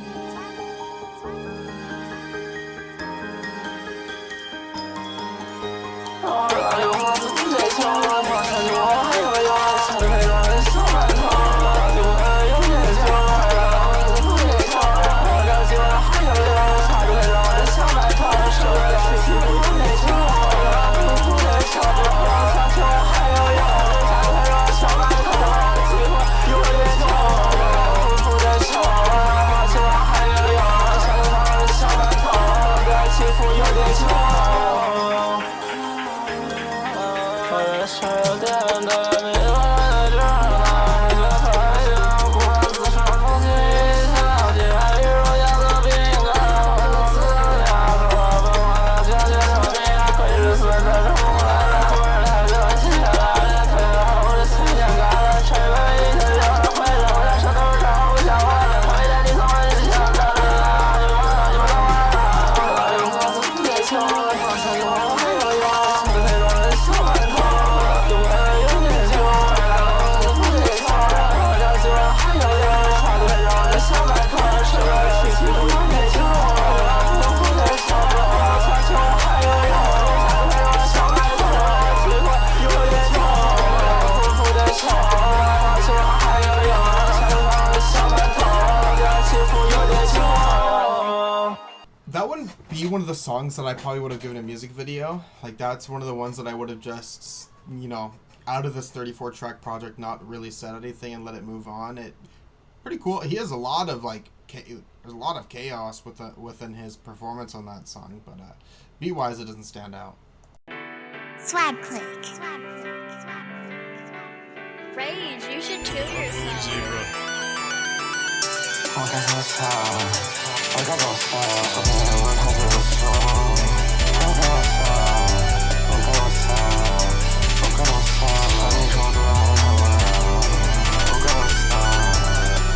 That wouldn't be one of the songs that I probably would have given a music video. Like, that's one of the ones that I would have just, you know, out of this 34-track project, not really said anything and let it move on. It pretty cool. He has a lot of, like, there's a lot of chaos within his performance on that song, but beat-wise, it doesn't stand out. Swag click. Rage, you should kill yourself. Zebra. 我该怎么想？我该怎么想？昨天我太不说，我该怎么想？我该怎么想？我该怎么想？和你说的我太无聊，我该怎么想？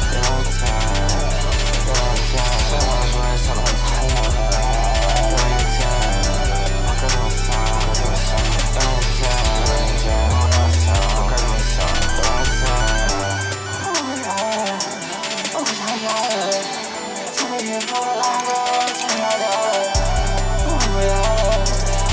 别让我讲，别让我讲，现在说也想得很残忍，别让我讲，我该怎么想？我该怎么想？别让我讲，别让我讲，我该怎么想？别让我讲。我不想要了，从衣服拉过，想要掉了，我不要了。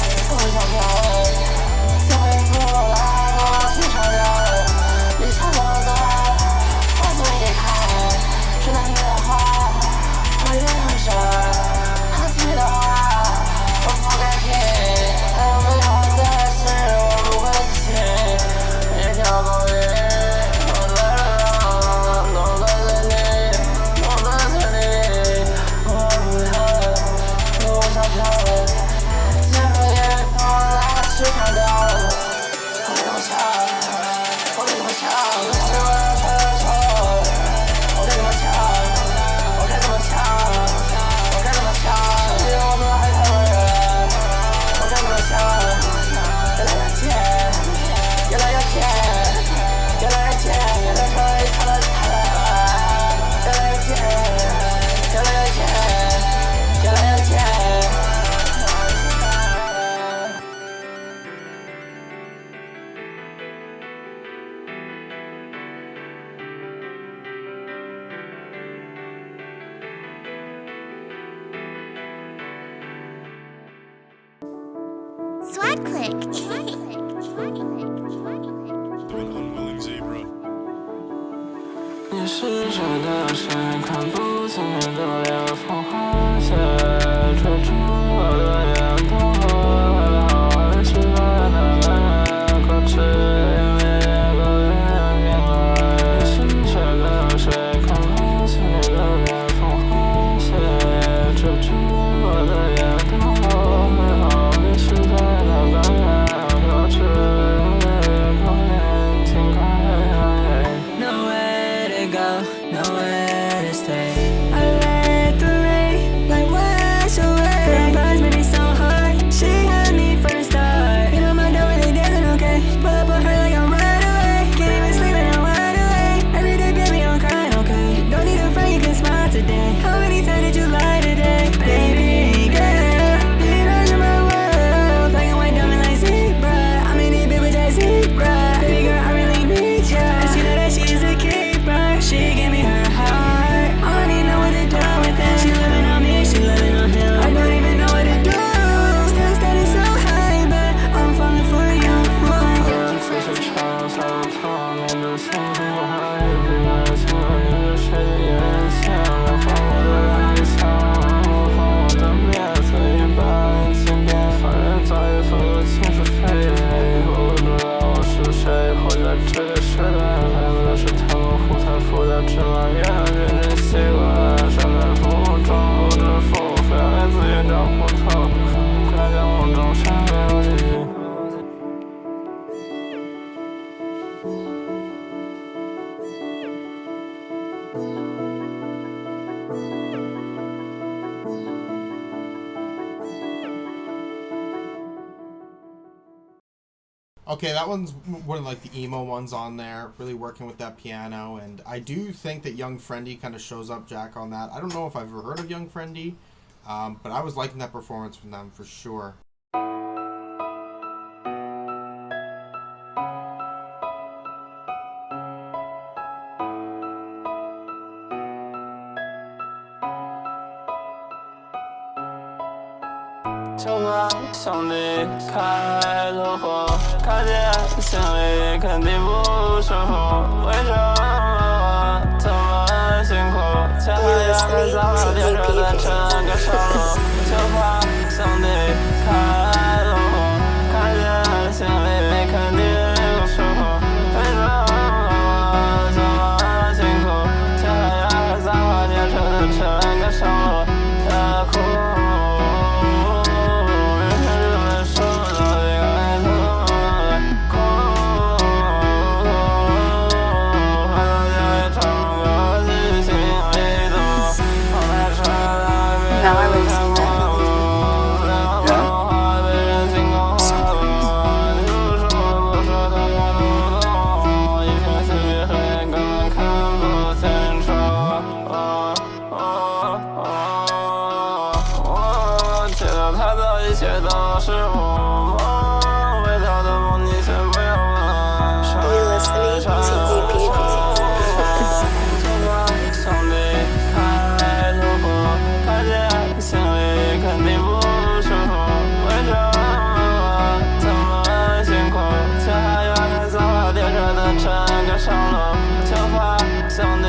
An unwilling zebra. 你是谁的谁看不清你的脸风花谢，追逐我的眼瞳和好期待那个人可知因为一个人变来。你是谁的谁看不清你的脸风花谢，追逐我的眼瞳和好期待那个人可知因为一个人情开。Nowhere to go, nowhere to stay. I let the rain like wash away. Girl vibes made me so hard. She had me from the start. You know my door when they dancing, okay? Pull up on her like I'm right away. Can't even sleep and I'm wide awake. Every day, baby, I'm crying, okay? Don't need a friend, you can smile today. How many times did you lie today, baby girl? You know you're my world. Black and white diamond like zebra. I'm in it, big with that zebra. Baby girl, I really need ya. And she know that she's a keeper. She gave me her heart. I don't even know what to do with it. She loving on me, she loving on him. I don't even know what to do. Still standing so high, but I'm falling for you. 飞是长长长年的幸福，还不爱情了你是谁的眼前？我放我的理想，我放我的面，随意把你轻点。凡人早已分不清是非，我不知道我是谁，活在这个时代，还不是太模糊，太复杂，芝麻叶变成习惯，身在福中不知福，非要给自己找胡同，感觉梦中谁没有记忆。Okay, that one's one of like the emo ones on there, really working with that piano, and I do think that Young Frendi kind of shows up Jack on that. I don't know if I've ever heard of Young Frendi, but I was liking that performance from them for sure.就怕兄弟开路虎，看见心里肯定不舒服。为什么我这么辛苦，却还要在早晚电车的整个上路？就怕兄弟开路虎，看见心里肯定不舒服。为什么我这么辛苦，却还要在早晚电车的整个上路？特苦。一切都是我梦，伟大的梦你先不要问。兄弟开路虎，看见心里肯定不舒服。为什么这么辛苦，却还要在早晚电车的整个上路？就怕兄弟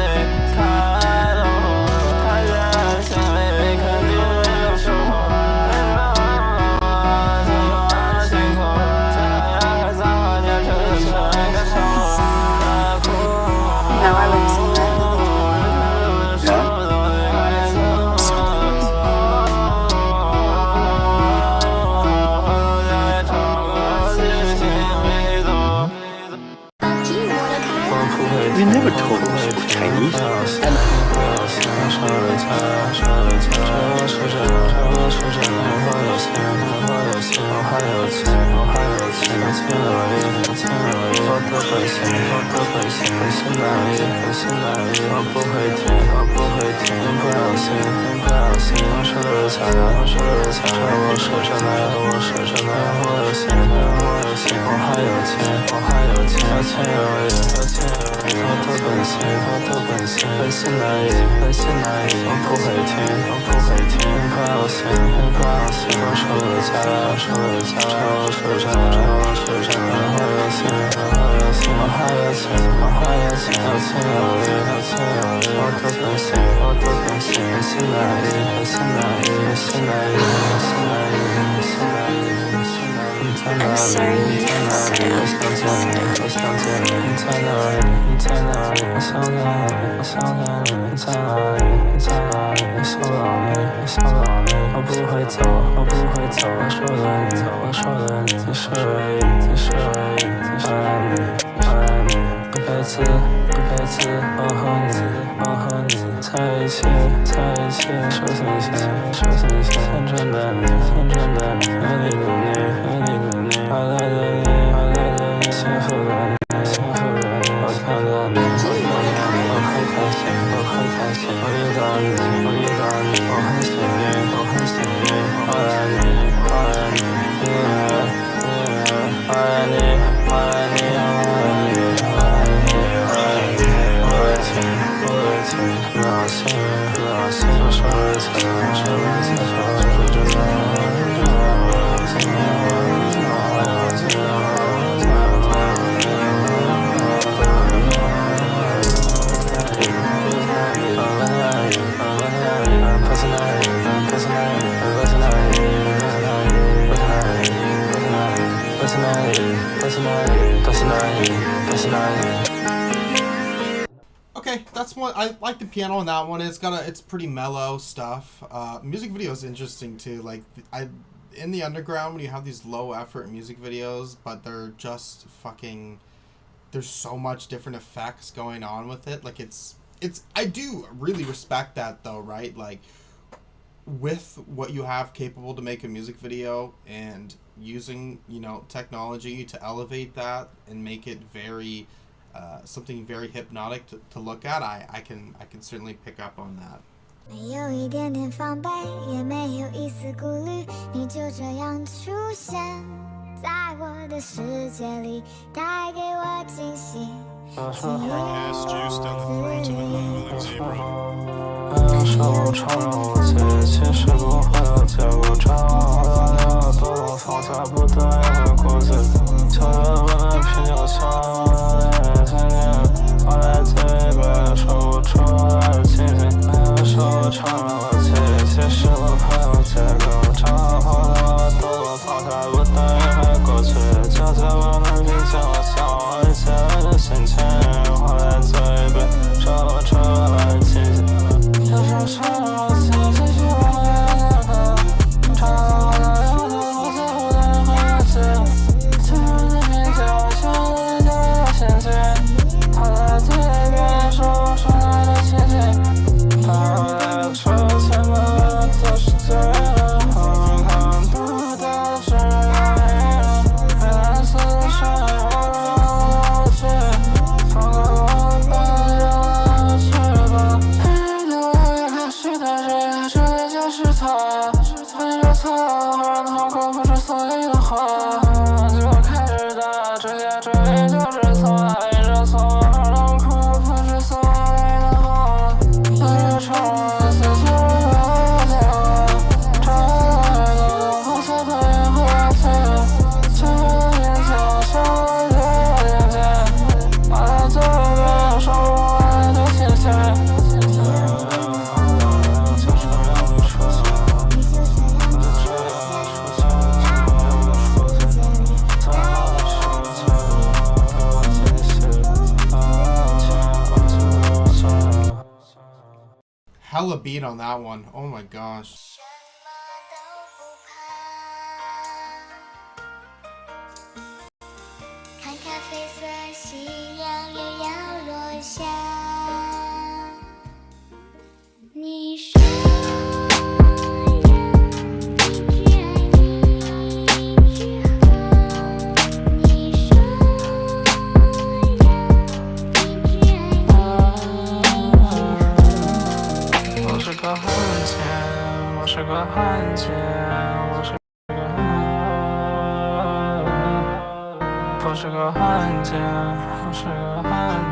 开路虎，看见心里肯定不舒服。You never told us you were Chinese. 心，我的本性，本性难移，本性难移，我不会停，我不会停，不要信，不要信，我受了家，我受了家，我受着，我受着，我还有心，我还有心，我还有情，我还有情，有情有理，有情有理，我的本性，我的本性，本性难移，本性难移，本性难移，本性难移，本性难移，本性难移。你在哪里？你在哪里？我想见你，我想见你。你在哪里？你在哪里？我想见你，我想见你。你在哪里？你在哪里？我想到你，我想到你。我不会走，我不会走。我说的你，我说的你。你是唯一，你是唯一，你是爱你，爱你。一辈子，一辈子，我和你，我和你在一起，在一起。说新鲜，说新鲜。天真的你，天真的你，美丽的你，美丽的你，快乐的你，快乐的你，幸福的你，幸福的你。我看到你，我看到你，我很开心，我很开心。我遇到你，我遇到你，我很幸运，我很幸运。我爱你，我爱你，我爱你，我爱你，我爱你，我爱你，我爱你，我爱情，我爱情，我爱情，我爱情，我说爱情，我说爱情，我说爱Okay, that's one. I like the piano on that one. It's pretty mellow stuff. Music video is interesting too. Like in the underground when you have these low effort music videos, but they're just fucking. There's so much different effects going on with it. Like it's. I do really respect that though, right? Like with what you have capable to make a music video and using technology to elevate that and make it very. Something very hypnotic to look at. I can certainly pick up on that. 没有一点点防备，也没有一丝顾虑，你就这样出现在我的世界里，带给我惊喜。 Gas juice down the throats of an unwilling zebra. 手承认无解，其实不会有结果。找到了多多放下不对的顾忌，悄悄问了啤酒箱的今天，我来嘴边说不出来的情景。手承认无解，其实不会有结果。找到了多多放下不对的过去，悄悄问了啤酒箱我一切的心情。 我来嘴边说不出来的情景。 有时承认我自己是我的那个，找到我的有的我在乎的人很了解，最后的评价我想的你的陷阱，他在嘴边说不出来的情景，他来说前面都是对的，我看不到只有你，没蓝色的水我去，放过我吧，让我去吧。 是他谁？这里就是他，你说错了，会让痛苦不是所以的话。就开始打这些追忆就是错，爱着错，让痛苦不是所以的话。我承认自己有结果，找到一个不错的人和我去，最后的眼睛像我的眼睛，我在嘴边说不出来的情绪。 Hella beat on that one. Oh my gosh.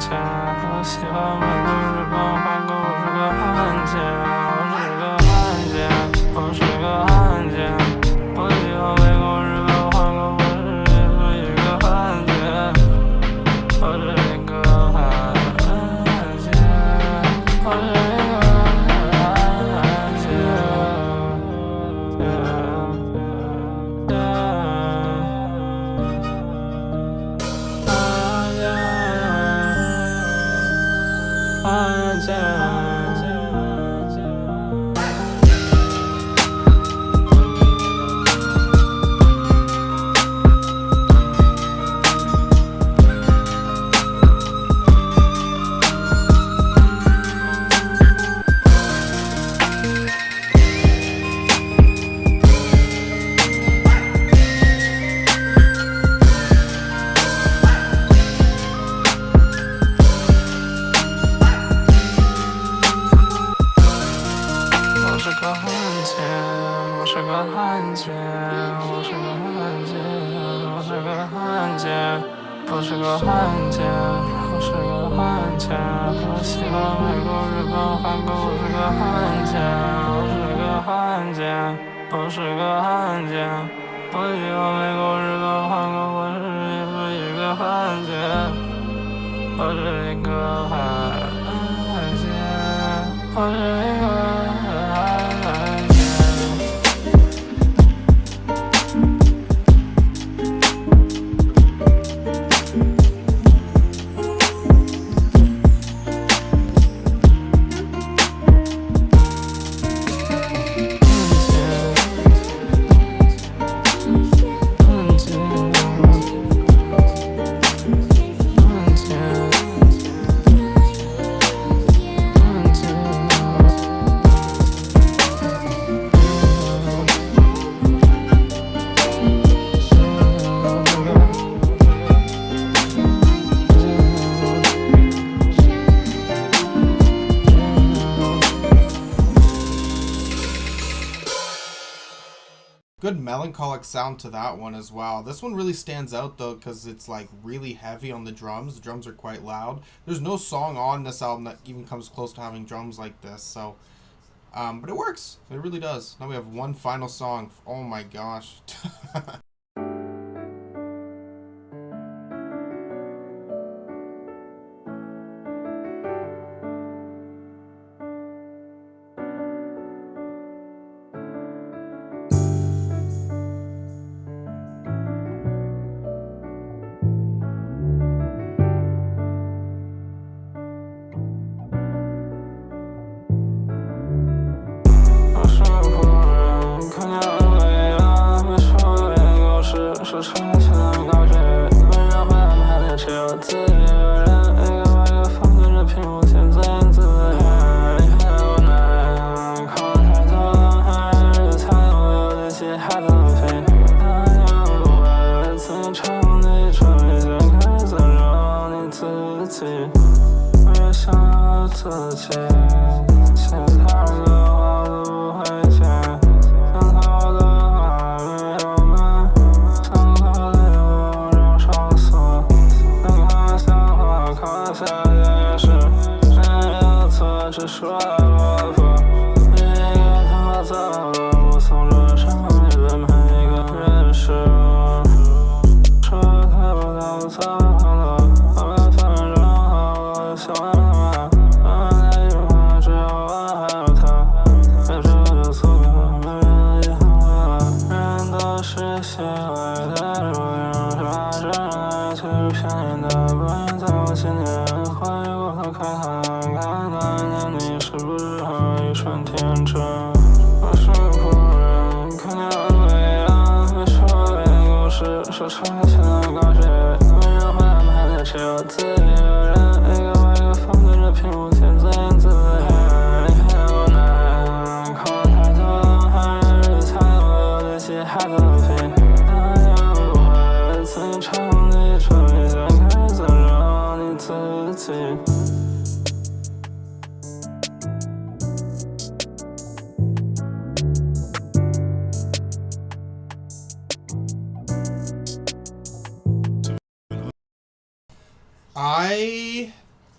家，我喜欢美国日本韩国，我是个汉奸，我是个汉奸，我是个汉奸，我喜欢美国日本韩国，我是一个汉奸，我是一个汉奸，我是一个汉奸。Good melancholic sound to that one as well. This one really stands out though because it's like really heavy on the drums. The drums are quite loud. There's no song on this album that even comes close to having drums like this. So, but it works. It really does. Now we have one final song. Oh my gosh.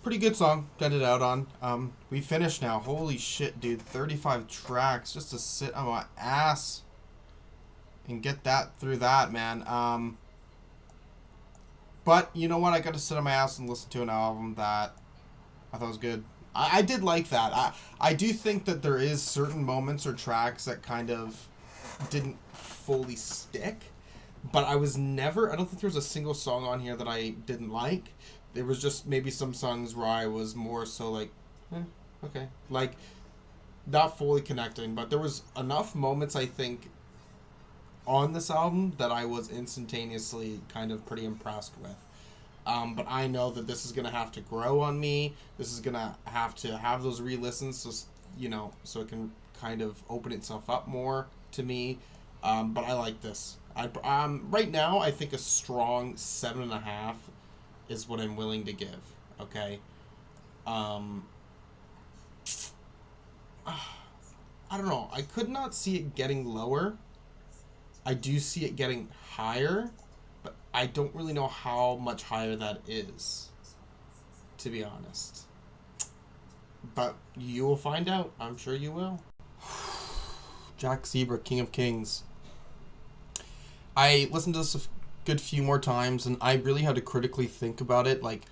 pretty good song to end it out on. We finished now. Holy shit, dude. 35 tracks just to sit on my ass and get that through that, man. But you know what? I got to sit on my ass and listen to an album that I thought was good. I did like that. I do think that there is certain moments or tracks that kind of didn't fully stick. But I was never... I don't think there was a single song on here that I didn't like. There was just maybe some songs where I was more so like, okay. Like, not fully connecting. But there was enough moments, I think, on this album that I was instantaneously kind of pretty impressed with. But I know that this is going to have to grow on me. This is going to have those re-listens, so, you know, so it can kind of open itself up more to me. But I like this. Right now, I think a strong 7.5 is what I'm willing to give. Okay. I don't know. I could not see it getting lower. I do see it getting higher, but I don't really know how much higher that is, to be honest. But you will find out. I'm sure you will. jackzebra, King of Kings. I listened to this a good few more times, and I really had to critically think about it, like,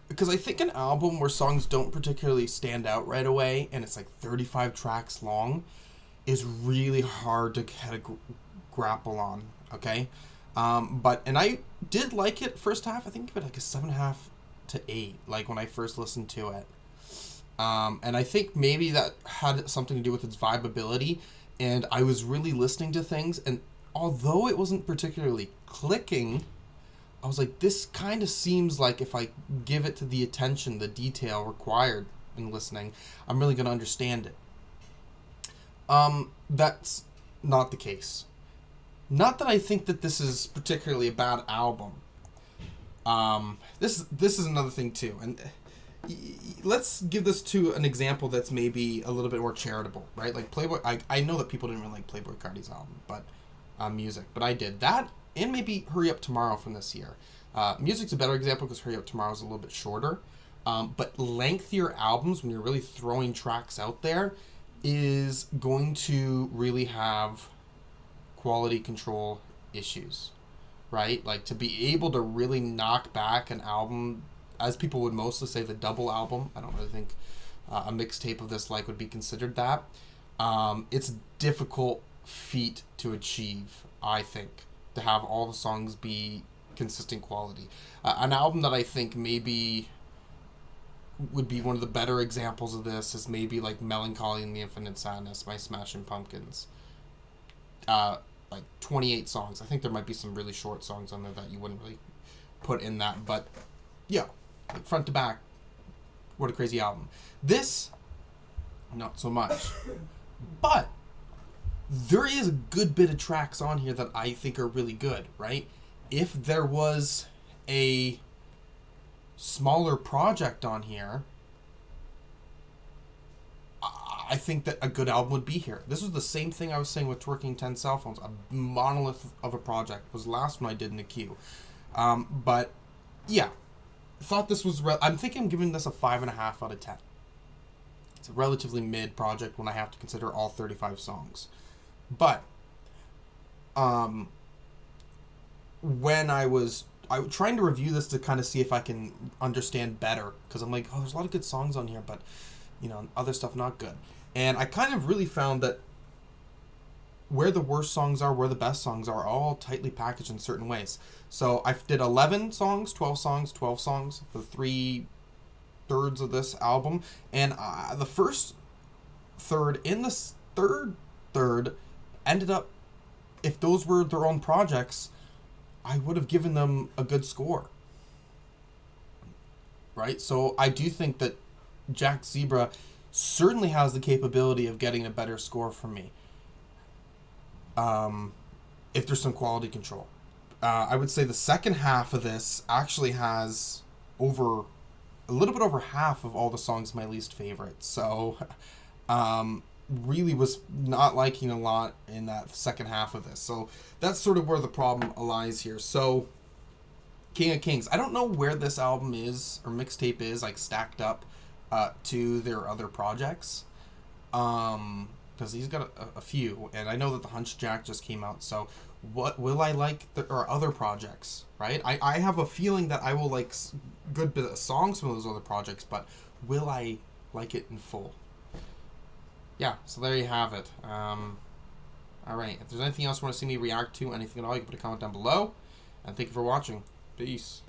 because I think an album where songs don't particularly stand out right away, and it's like 35 tracks long, is really hard to kind of grapple on, okay? And I did like it first half. I think give it like a 7.5 to 8, like when I first listened to it. And I think maybe that had something to do with its vibeability, and I was really listening to things, and although it wasn't particularly clicking, I was like, this kind of seems like if I give it to the attention, the detail required in listening, I'm really going to understand it. That's not the case. Not that I think that this is particularly a bad album. This is another thing too, and let's give this to an example that's maybe a little bit more charitable, right? Like Playboy. I know that people didn't really like Playboi Carti's album, but music, but I did that, and maybe Hurry Up Tomorrow from this year. Music's a better example because Hurry Up Tomorrow is a little bit shorter, but lengthier albums, when you're really throwing tracks out there, is going to really have quality control issues, right? Like, to be able to really knock back an album, as people would mostly say the double album, I don't really think a mixtape of this like would be considered that. It's a difficult feat to achieve, I think, to have all the songs be consistent quality. An album that I think maybe would be one of the better examples of this is maybe like Melancholy and the Infinite Sadness by Smashing Pumpkins. Like 28 songs. I think there might be some really short songs on there that you wouldn't really put in that, but yeah, like front to back, what a crazy album. This, not so much. But there is a good bit of tracks on here that I think are really good, right? If there was a smaller project on here, I think that a good album would be here. This was the same thing I was saying with Twerking 10 Cell Phones. A monolith of a project was the last one I did in the queue. But yeah, thought this was... I'm thinking I'm giving this a 5.5 out of 10. It's a relatively mid project when I have to consider all 35 songs. But when I was trying to review this to kind of see if I can understand better, because I'm like, oh, there's a lot of good songs on here, but, you know, other stuff not good. And I kind of really found that where the worst songs are, where the best songs are, all tightly packaged in certain ways. So I did 11 songs, 12 songs, 12 songs for 3/3 of this album. And the first third in the third ended up, if those were their own projects, I would have given them a good score. Right? So I do think that jackzebra certainly has the capability of getting a better score from me. If there's some quality control. I would say the second half of this actually has a little bit over half of all the songs my least favorite. So, really was not liking a lot in that second half of this. So that's sort of where the problem lies here. So King of Kings. I don't know where this album is or mixtape is like stacked up to their other projects, because he's got a few, and I know that the Hunchjack just came out. So what will I like or other projects, right? I have a feeling that I will like good bit of songs from those other projects, but will I like it in full? Yeah, so there you have it. Alright, if there's anything else you want to see me react to, anything at all, you can put a comment down below. And thank you for watching. Peace.